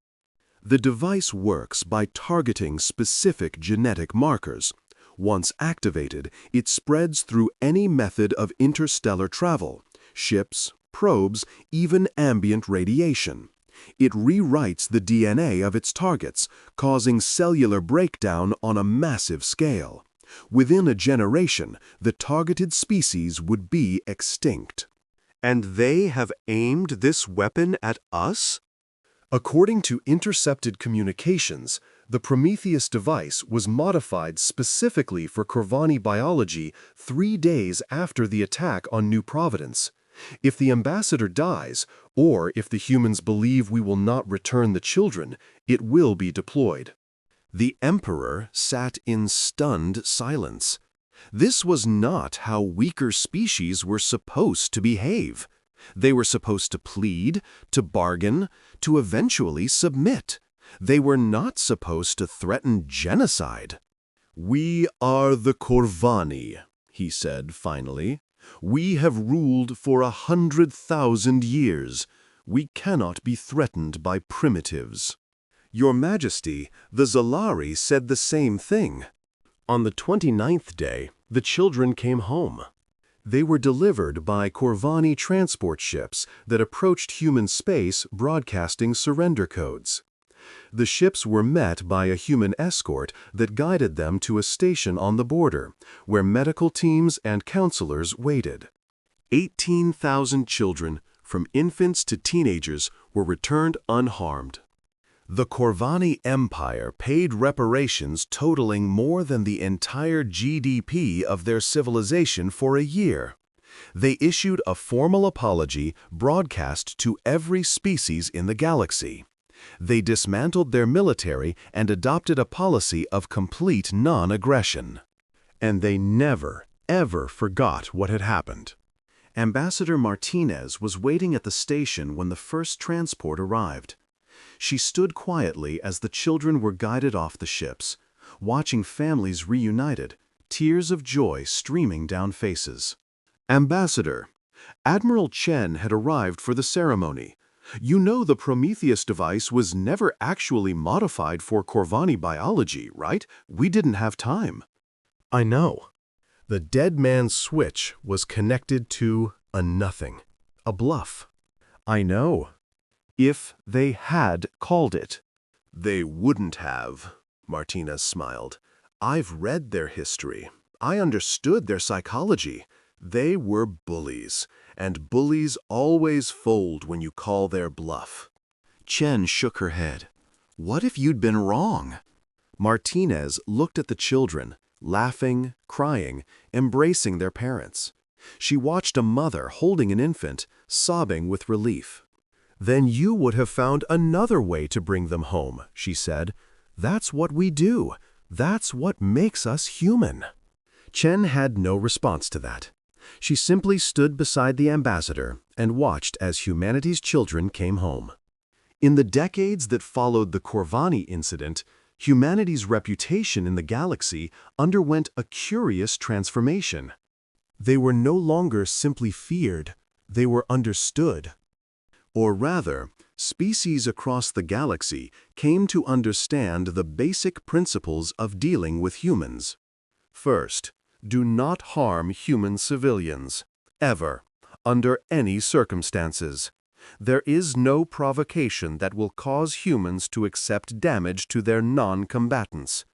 The device works by targeting specific genetic markers. Once activated, it spreads through any method of interstellar travel, ships, probes, even ambient radiation. It rewrites the DNA of its targets, causing cellular breakdown on a massive scale. Within a generation, the targeted species would be extinct. And they have aimed this weapon at us? According to intercepted communications, the Prometheus device was modified specifically for Corvani biology 3 days after the attack on New Providence. If the ambassador dies, or if the humans believe we will not return the children, it will be deployed. The Emperor sat in stunned silence. This was not how weaker species were supposed to behave. They were supposed to plead, to bargain, to eventually submit. They were not supposed to threaten genocide. "We are the Corvani," he said finally. "We have ruled for 100,000 years. We cannot be threatened by primitives." "Your Majesty, the Zalari said the same thing." On the 29th day, the children came home. They were delivered by Corvani transport ships that approached human space broadcasting surrender codes. The ships were met by a human escort that guided them to a station on the border, where medical teams and counselors waited. 18,000 children, from infants to teenagers, were returned unharmed. The Corvani Empire paid reparations totaling more than the entire GDP of their civilization for a year. They issued a formal apology broadcast to every species in the galaxy. They dismantled their military and adopted a policy of complete non-aggression. And they never, ever forgot what had happened. Ambassador Martinez was waiting at the station when the first transport arrived. She stood quietly as the children were guided off the ships, watching families reunited, tears of joy streaming down faces. "Ambassador, Admiral Chen had arrived for the ceremony. You know the Prometheus device was never actually modified for Corvani biology, right? We didn't have time." "I know. The dead man's switch was connected to a nothing, a bluff." "I know. If they had called it." "They wouldn't have," Martinez smiled. "I've read their history. I understood their psychology. They were bullies, and bullies always fold when you call their bluff." Chen shook her head. "What if you'd been wrong?" Martinez looked at the children, laughing, crying, embracing their parents. She watched a mother holding an infant, sobbing with relief. "Then you would have found another way to bring them home," she said. "That's what we do. That's what makes us human." Chen had no response to that. She simply stood beside the ambassador and watched as humanity's children came home. In the decades that followed the Corvani incident, humanity's reputation in the galaxy underwent a curious transformation. They were no longer simply feared, they were understood. Or rather, species across the galaxy came to understand the basic principles of dealing with humans. First, do not harm human civilians, ever, under any circumstances. There is no provocation that will cause humans to accept damage to their non-combatants.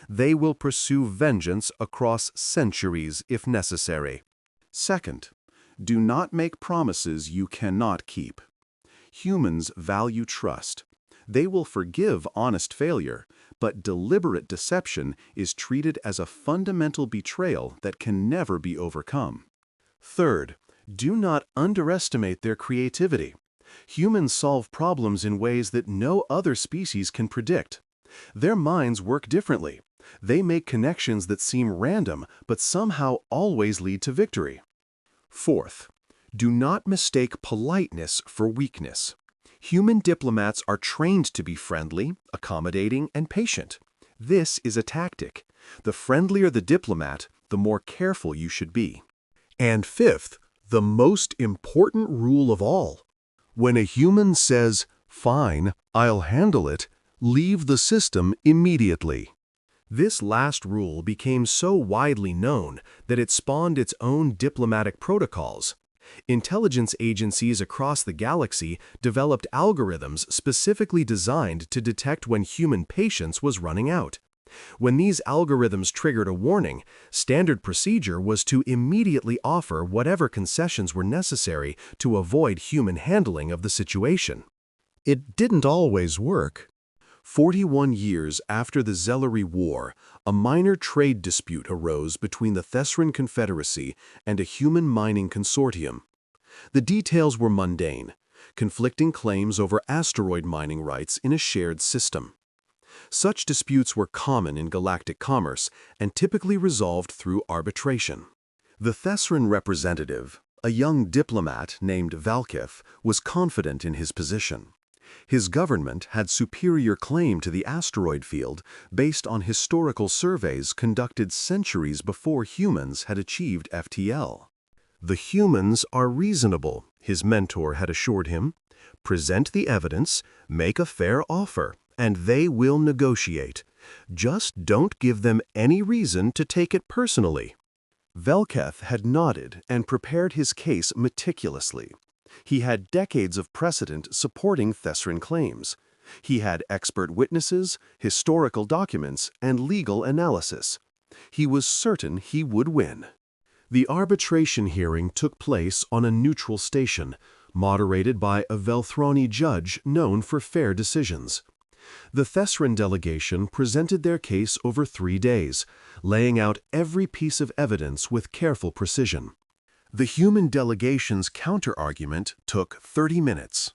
They will pursue vengeance across centuries if necessary. Second, do not make promises you cannot keep. Humans value trust. They will forgive honest failure, but deliberate deception is treated as a fundamental betrayal that can never be overcome. Third, do not underestimate their creativity. Humans solve problems in ways that no other species can predict. Their minds work differently. They make connections that seem random, but somehow always lead to victory. Fourth, do not mistake politeness for weakness. Human diplomats are trained to be friendly, accommodating, and patient. This is a tactic. The friendlier the diplomat, the more careful you should be. And fifth, the most important rule of all. When a human says, "Fine, I'll handle it," leave the system immediately. This last rule became so widely known that it spawned its own diplomatic protocols. Intelligence agencies across the galaxy developed algorithms specifically designed to detect when human patience was running out. When these algorithms triggered a warning, standard procedure was to immediately offer whatever concessions were necessary to avoid human handling of the situation. It didn't always work. 41 years after the HFY War, a minor trade dispute arose between the Thessaran Confederacy and a human mining consortium. The details were mundane, conflicting claims over asteroid mining rights in a shared system. Such disputes were common in galactic commerce and typically resolved through arbitration. The Thesran representative, a young diplomat named Valkith, was confident in his position. His government had superior claim to the asteroid field based on historical surveys conducted centuries before humans had achieved FTL. "The humans are reasonable," his mentor had assured him. "Present the evidence, make a fair offer, and they will negotiate. Just don't give them any reason to take it personally." Velketh had nodded and prepared his case meticulously. He had decades of precedent supporting Thesran claims. He had expert witnesses, historical documents, and legal analysis. He was certain he would win. The arbitration hearing took place on a neutral station, moderated by a Velthrani judge known for fair decisions. The Thesran delegation presented their case over 3 days, laying out every piece of evidence with careful precision. The human delegation's counter-argument took 30 minutes.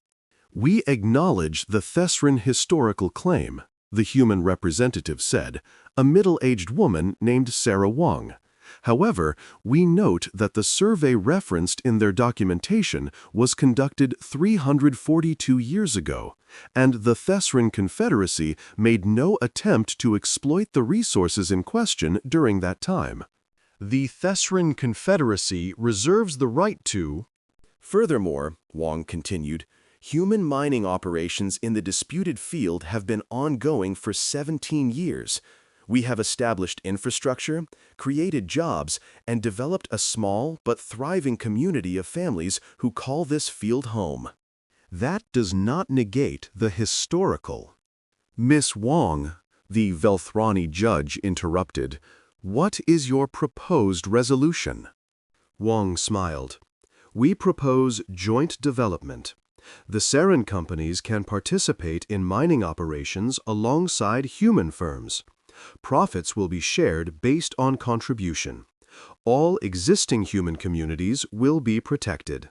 "We acknowledge the Thesran historical claim," the human representative said, a middle-aged woman named Sarah Wong. "However, we note that the survey referenced in their documentation was conducted 342 years ago, and the Thesran Confederacy made no attempt to exploit the resources in question during that time. The Thesran Confederacy reserves the right to—" Furthermore, Wong continued, "human mining operations in the disputed field have been ongoing for 17 years. We have established infrastructure, created jobs, and developed a small but thriving community of families who call this field home." That does not negate the historical. "Miss Wong," the Velthrani judge interrupted, "what is your proposed resolution?" Wong smiled. "We propose joint development. The Saren companies can participate in mining operations alongside human firms. Profits will be shared based on contribution. All existing human communities will be protected."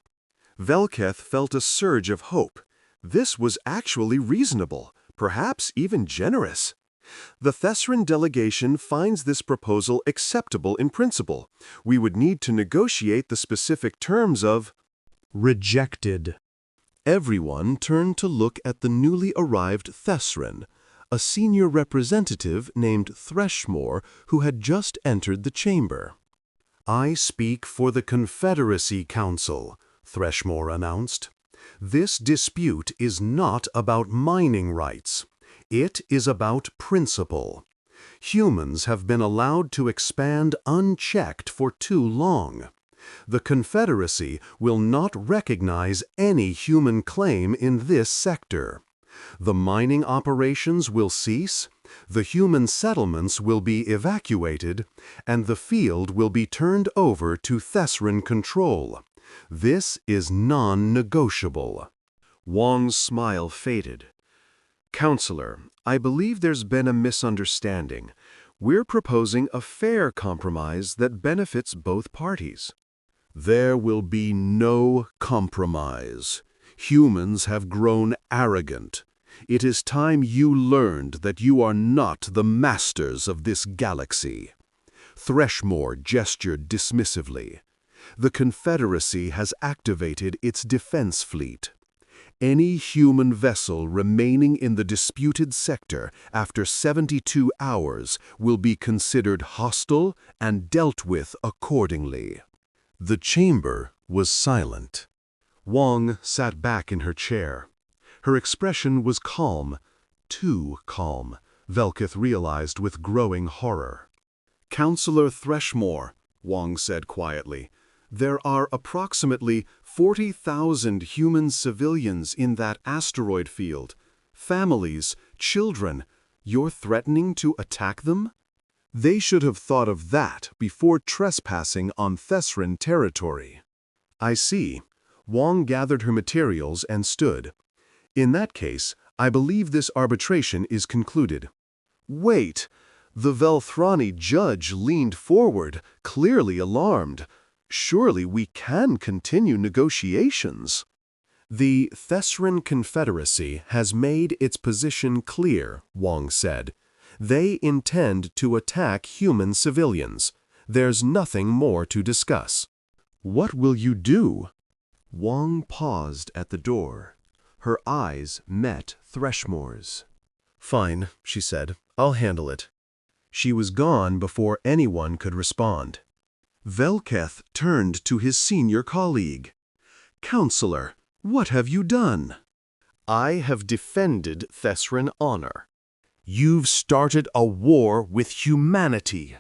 Velketh felt a surge of hope. This was actually reasonable, perhaps even generous. "The Thesran delegation finds this proposal acceptable in principle. We would need to negotiate the specific terms of—" "Rejected." Everyone turned to look at the newly arrived Thesran, a senior representative named Threshmore who had just entered the chamber. "I speak for the Confederacy Council," Threshmore announced. "This dispute is not about mining rights. It is about principle. Humans have been allowed to expand unchecked for too long. The Confederacy will not recognize any human claim in this sector. The mining operations will cease, the human settlements will be evacuated, and the field will be turned over to Thesran control. This is non-negotiable." Wong's smile faded. "Counselor, I believe there's been a misunderstanding. We're proposing a fair compromise that benefits both parties." "There will be no compromise. Humans have grown arrogant. It is time you learned that you are not the masters of this galaxy." Threshmore gestured dismissively. "The Confederacy has activated its defense fleet. Any human vessel remaining in the disputed sector after 72 hours will be considered hostile and dealt with accordingly." The chamber was silent. Wong sat back in her chair. Her expression was calm, too calm, Velketh realized with growing horror. "Counselor Threshmore," Wong said quietly, "there are approximately 40,000 human civilians in that asteroid field. Families, children. You're threatening to attack them? They should have thought of that before trespassing on Thesran territory." "I see." Wong gathered her materials and stood. "In that case, I believe this arbitration is concluded." "Wait!" The Velthrani judge leaned forward, clearly alarmed. "Surely we can continue negotiations." The Thessaran Confederacy has made its position clear, Wong said. They intend to attack human civilians. There's nothing more to discuss. What will you do? Wong paused at the door. Her eyes met Thrushmore's. Fine, she said. I'll handle it. She was gone before anyone could respond. Velketh turned to his senior colleague. Counselor, what have you done? I have defended Thessaran honor. You've started a war with humanity.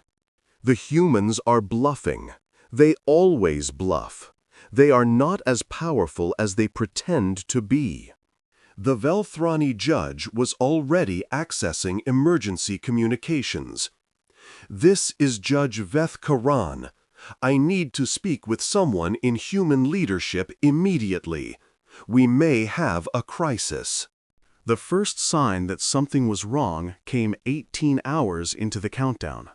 The humans are bluffing. They always bluff. They are not as powerful as they pretend to be. The Velthrani judge was already accessing emergency communications. This is Judge Veth Karan. I need to speak with someone in human leadership immediately. We may have a crisis. The first sign that something was wrong came 18 hours into the countdown.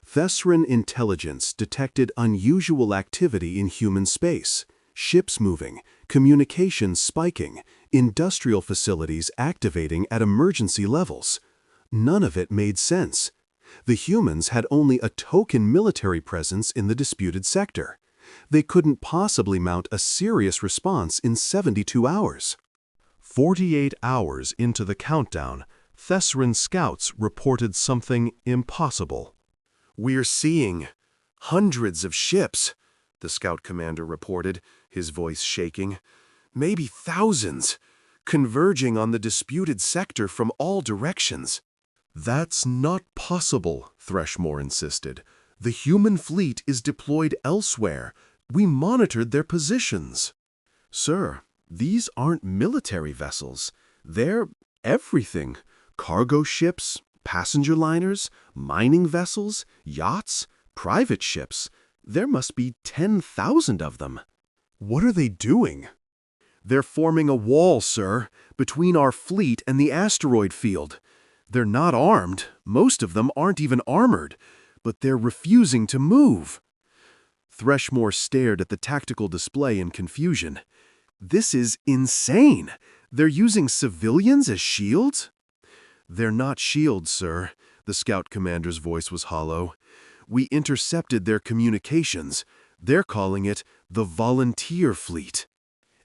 Thessaran intelligence detected unusual activity in human space, ships moving, communications spiking, industrial facilities activating at emergency levels. None of it made sense. The humans had only a token military presence in the disputed sector. They couldn't possibly mount a serious response in 72 hours. 48 hours into the countdown, Thessaran scouts reported something impossible. We're seeing hundreds of ships, the scout commander reported, his voice shaking. Maybe thousands, converging on the disputed sector from all directions. That's not possible, Thrushmore insisted. The human fleet is deployed elsewhere. We monitored their positions. Sir, these aren't military vessels. They're everything. Cargo ships, passenger liners, mining vessels, yachts, private ships. There must be 10,000 of them. What are they doing? They're forming a wall, sir, between our fleet and the asteroid field. They're not armed. Most of them aren't even armored. But they're refusing to move. Thrushmore stared at the tactical display in confusion. This is insane. They're using civilians as shields? They're not shields, sir. The scout commander's voice was hollow. We intercepted their communications. They're calling it the Volunteer Fleet.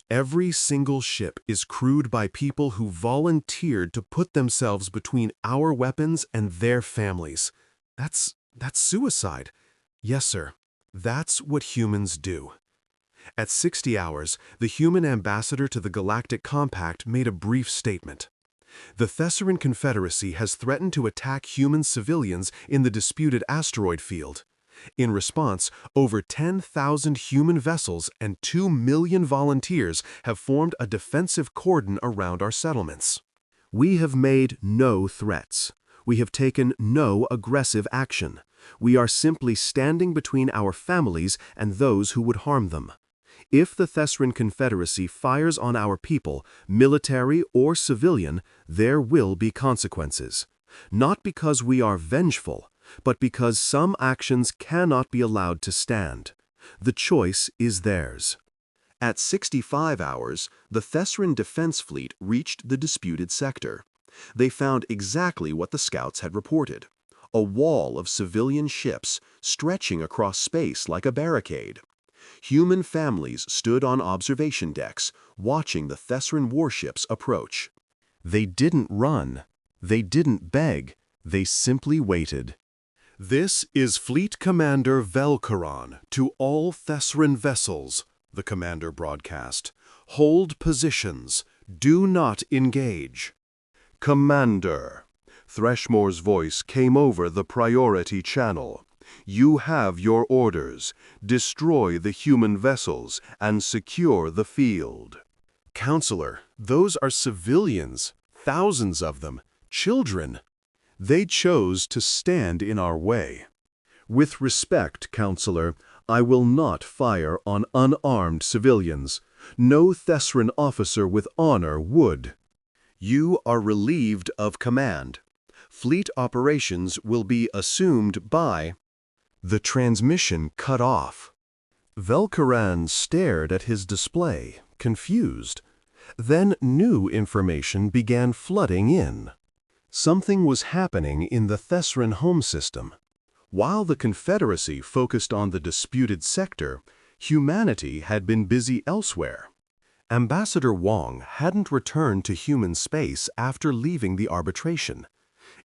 Every single ship is crewed by people who volunteered to put themselves between our weapons and their families. That's suicide. Yes, sir. That's what humans do. At 60 hours, the human ambassador to the Galactic Compact made a brief statement. The Thessaran Confederacy has threatened to attack human civilians in the disputed asteroid field. In response, over 10,000 human vessels and 2 million volunteers have formed a defensive cordon around our settlements. We have made no threats. We have taken no aggressive action. We are simply standing between our families and those who would harm them. If the Thessaran Confederacy fires on our people, military or civilian, there will be consequences. Not because we are vengeful, but because some actions cannot be allowed to stand. The choice is theirs. At 65 hours, the Thessaran Defense Fleet reached the disputed sector. They found exactly what the scouts had reported: a wall of civilian ships stretching across space like a barricade. Human families stood on observation decks, watching the Thessaran warships approach. They didn't run. They didn't beg. They simply waited. This is Fleet Commander Velkaran to all Thessaran vessels, the commander broadcast. Hold positions. Do not engage. Commander. Thrushmore's voice came over the priority channel. You have your orders. Destroy the human vessels and secure the field. Counselor, those are civilians, thousands of them, children. They chose to stand in our way. With respect, Counselor, I will not fire on unarmed civilians. No Thessaran officer with honor would. You are relieved of command. Fleet operations will be assumed by... The transmission cut off. Velkaran stared at his display, confused. Then new information began flooding in. Something was happening in the Thesran home system. While the Confederacy focused on the disputed sector, humanity had been busy elsewhere. Ambassador Wong hadn't returned to human space after leaving the arbitration.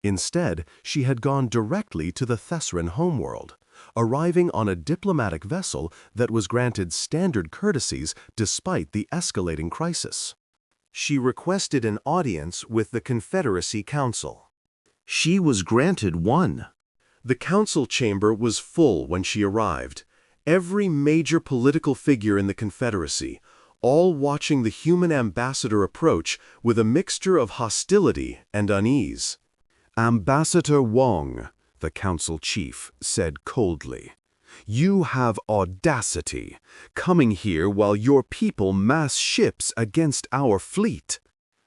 Instead, she had gone directly to the Thesran homeworld, arriving on a diplomatic vessel that was granted standard courtesies despite the escalating crisis. She requested an audience with the Confederacy Council. She was granted one. The council chamber was full when she arrived. Every major political figure in the Confederacy, all watching the human ambassador approach with a mixture of hostility and unease. "Ambassador Wong," the council chief said coldly, "you have audacity, coming here while your people mass ships against our fleet."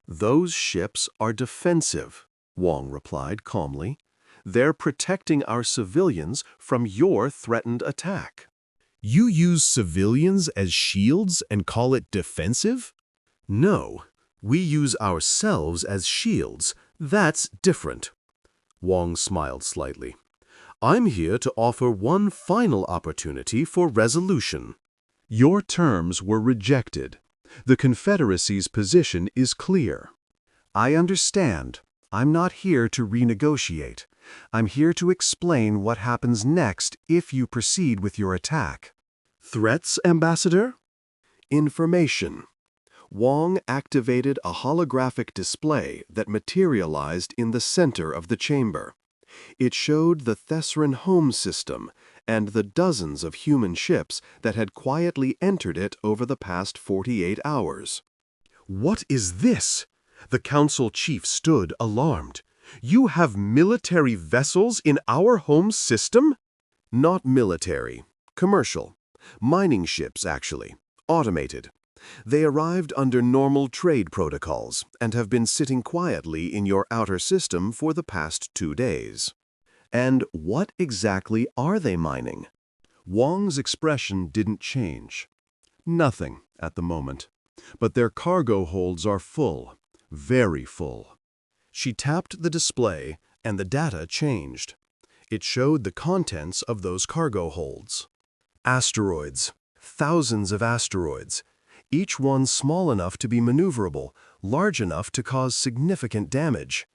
"Those ships are defensive," Wong replied calmly. "They're protecting our civilians from your threatened attack." "You use civilians as shields and call it defensive?" "No, we use ourselves as shields. That's different." Wong smiled slightly. "I'm here to offer one final opportunity for resolution." "Your terms were rejected. The Confederacy's position is clear." "I understand. I'm not here to renegotiate. I'm here to explain what happens next if you proceed with your attack." "Threats, Ambassador?" "Information." Wong activated a holographic display that materialized in the center of the chamber. It showed the Thesran home system and the dozens of human ships that had quietly entered it over the past 48 hours. "What is this?" The council chief stood alarmed. "You have military vessels in our home system?" "Not military. Commercial. Mining ships, actually. Automated. They arrived under normal trade protocols and have been sitting quietly in your outer system for the past 2 days." "And what exactly are they mining?" Wong's expression didn't change. "Nothing at the moment. But their cargo holds are full. Very full." She tapped the display, and the data changed. It showed the contents of those cargo holds. Asteroids. Thousands of asteroids. Each one small enough to be maneuverable, large enough to cause significant damage.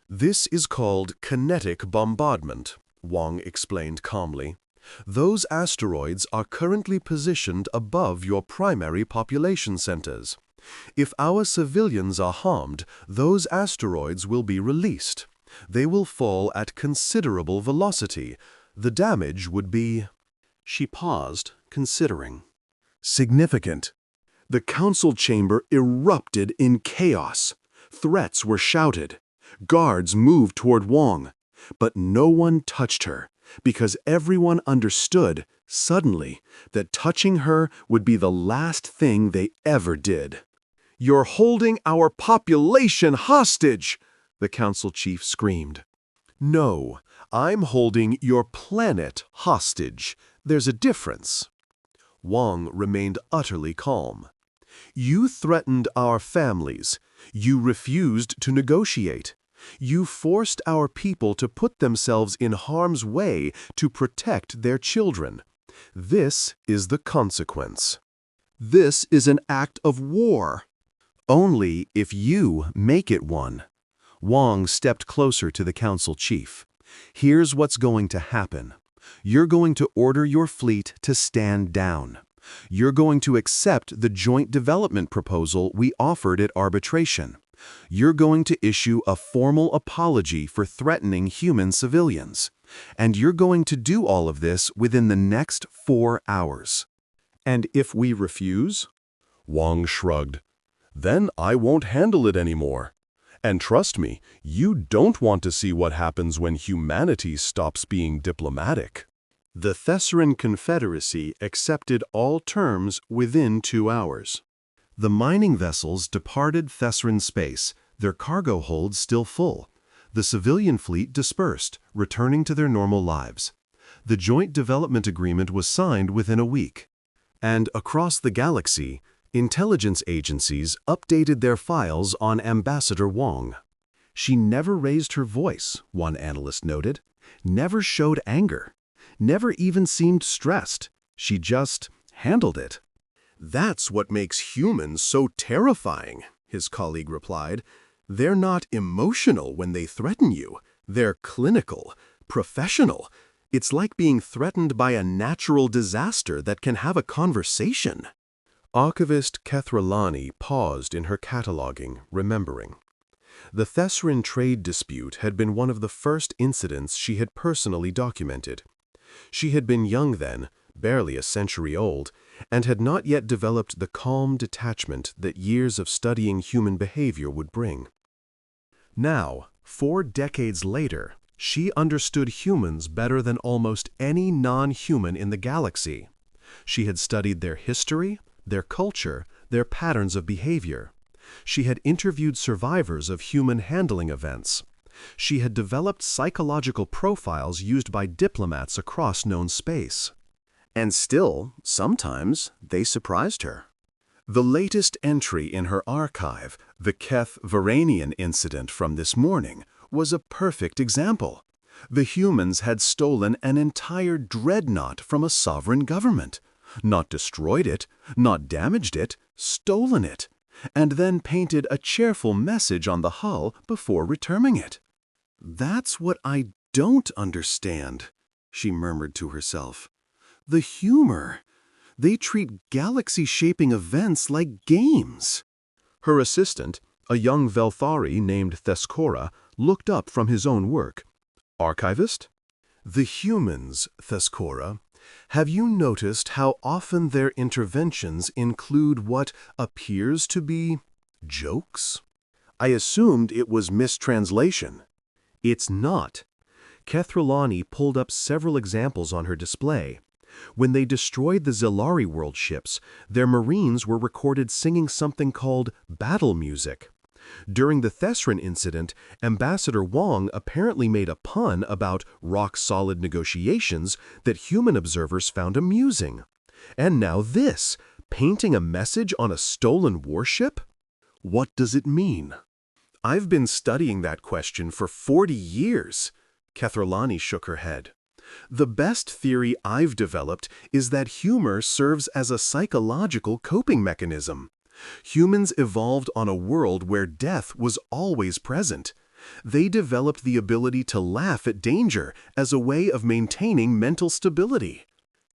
"This is called kinetic bombardment," Wong explained calmly. "Those asteroids are currently positioned above your primary population centers. If our civilians are harmed, those asteroids will be released. They will fall at considerable velocity. The damage would be—" She paused, considering. "Significant." The council chamber erupted in chaos. Threats were shouted. Guards moved toward Wong. But no one touched her, because everyone understood, suddenly, that touching her would be the last thing they ever did. "You're holding our population hostage!" the council chief screamed. "No, I'm holding your planet hostage. There's a difference." Wong remained utterly calm. "You threatened our families. You refused to negotiate. You forced our people to put themselves in harm's way to protect their children. This is the consequence. This is an act of war. Only if you make it one." Wong stepped closer to the council chief. "Here's what's going to happen. You're going to order your fleet to stand down. You're going to accept the joint development proposal we offered at arbitration. You're going to issue a formal apology for threatening human civilians. And you're going to do all of this within the next 4 hours." "And if we refuse?" Wong shrugged. "Then I won't handle it anymore. And trust me, you don't want to see what happens when humanity stops being diplomatic." The Thesran Confederacy accepted all terms within 2 hours. The mining vessels departed Thesran space, their cargo holds still full. The civilian fleet dispersed, returning to their normal lives. The joint development agreement was signed within a week. And across the galaxy, Intelligence agencies updated their files on Ambassador Wong. She never raised her voice, one analyst noted, never showed anger, never even seemed stressed. She just handled it. "That's what makes humans so terrifying," his colleague replied. "They're not emotional when they threaten you. They're clinical, professional. It's like being threatened by a natural disaster that can have a conversation." Archivist Kethralani paused in her cataloging, remembering. The Thessarin trade dispute had been one of the first incidents she had personally documented. She had been young then, barely a century old, and had not yet developed the calm detachment that years of studying human behavior would bring. Now, 4 decades later, she understood humans better than almost any non-human in the galaxy. She had studied their history, their culture, their patterns of behavior. She had interviewed survivors of human handling events. She had developed psychological profiles used by diplomats across known space. And still, sometimes, they surprised her. The latest entry in her archive, the Keth Varanian incident from this morning, was a perfect example. The humans had stolen an entire dreadnought from a sovereign government. Not destroyed it, not damaged it, stolen it, and then painted a cheerful message on the hull before returning it. "That's what I don't understand," she murmured to herself. "The humor. They treat galaxy-shaping events like games." Her assistant, a young Velthari named Thescora, looked up from his own work. "Archivist?" "The humans, Thescora. Have you noticed how often their interventions include what appears to be jokes? I assumed it was mistranslation." "It's not." Kethralani pulled up several examples on her display. When they destroyed the Zellari world ships, their marines were recorded singing something called battle music. During the Thessarin incident, Ambassador Wong apparently made a pun about rock-solid negotiations that human observers found amusing. And now this, painting a message on a stolen warship? What does it mean? I've been studying that question for 40 years. Kethralani shook her head. The best theory I've developed is that humor serves as a psychological coping mechanism. Humans evolved on a world where death was always present. They developed the ability to laugh at danger as a way of maintaining mental stability.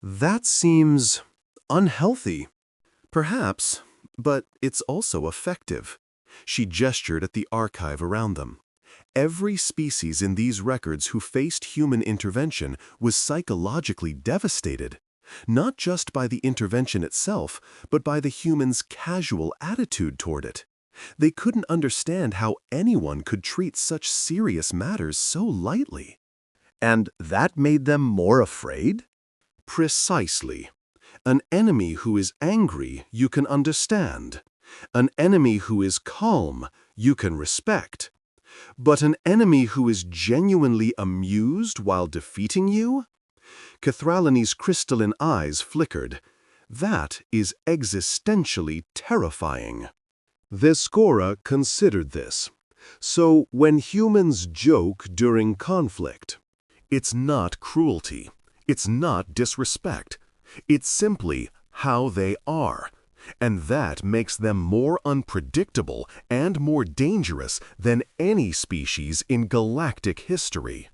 That seems unhealthy. Perhaps, but it's also effective. She gestured at the archive around them. Every species in these records who faced human intervention was psychologically devastated. Not just by the intervention itself, but by the humans' casual attitude toward it. They couldn't understand how anyone could treat such serious matters so lightly. And that made them more afraid? Precisely. An enemy who is angry you can understand. An enemy who is calm you can respect. But an enemy who is genuinely amused while defeating you? Kethralani's crystalline eyes flickered. That is existentially terrifying. Thescora considered this. So when humans joke during conflict, it's not cruelty. It's not disrespect. It's simply how they are. And that makes them more unpredictable and more dangerous than any species in galactic history.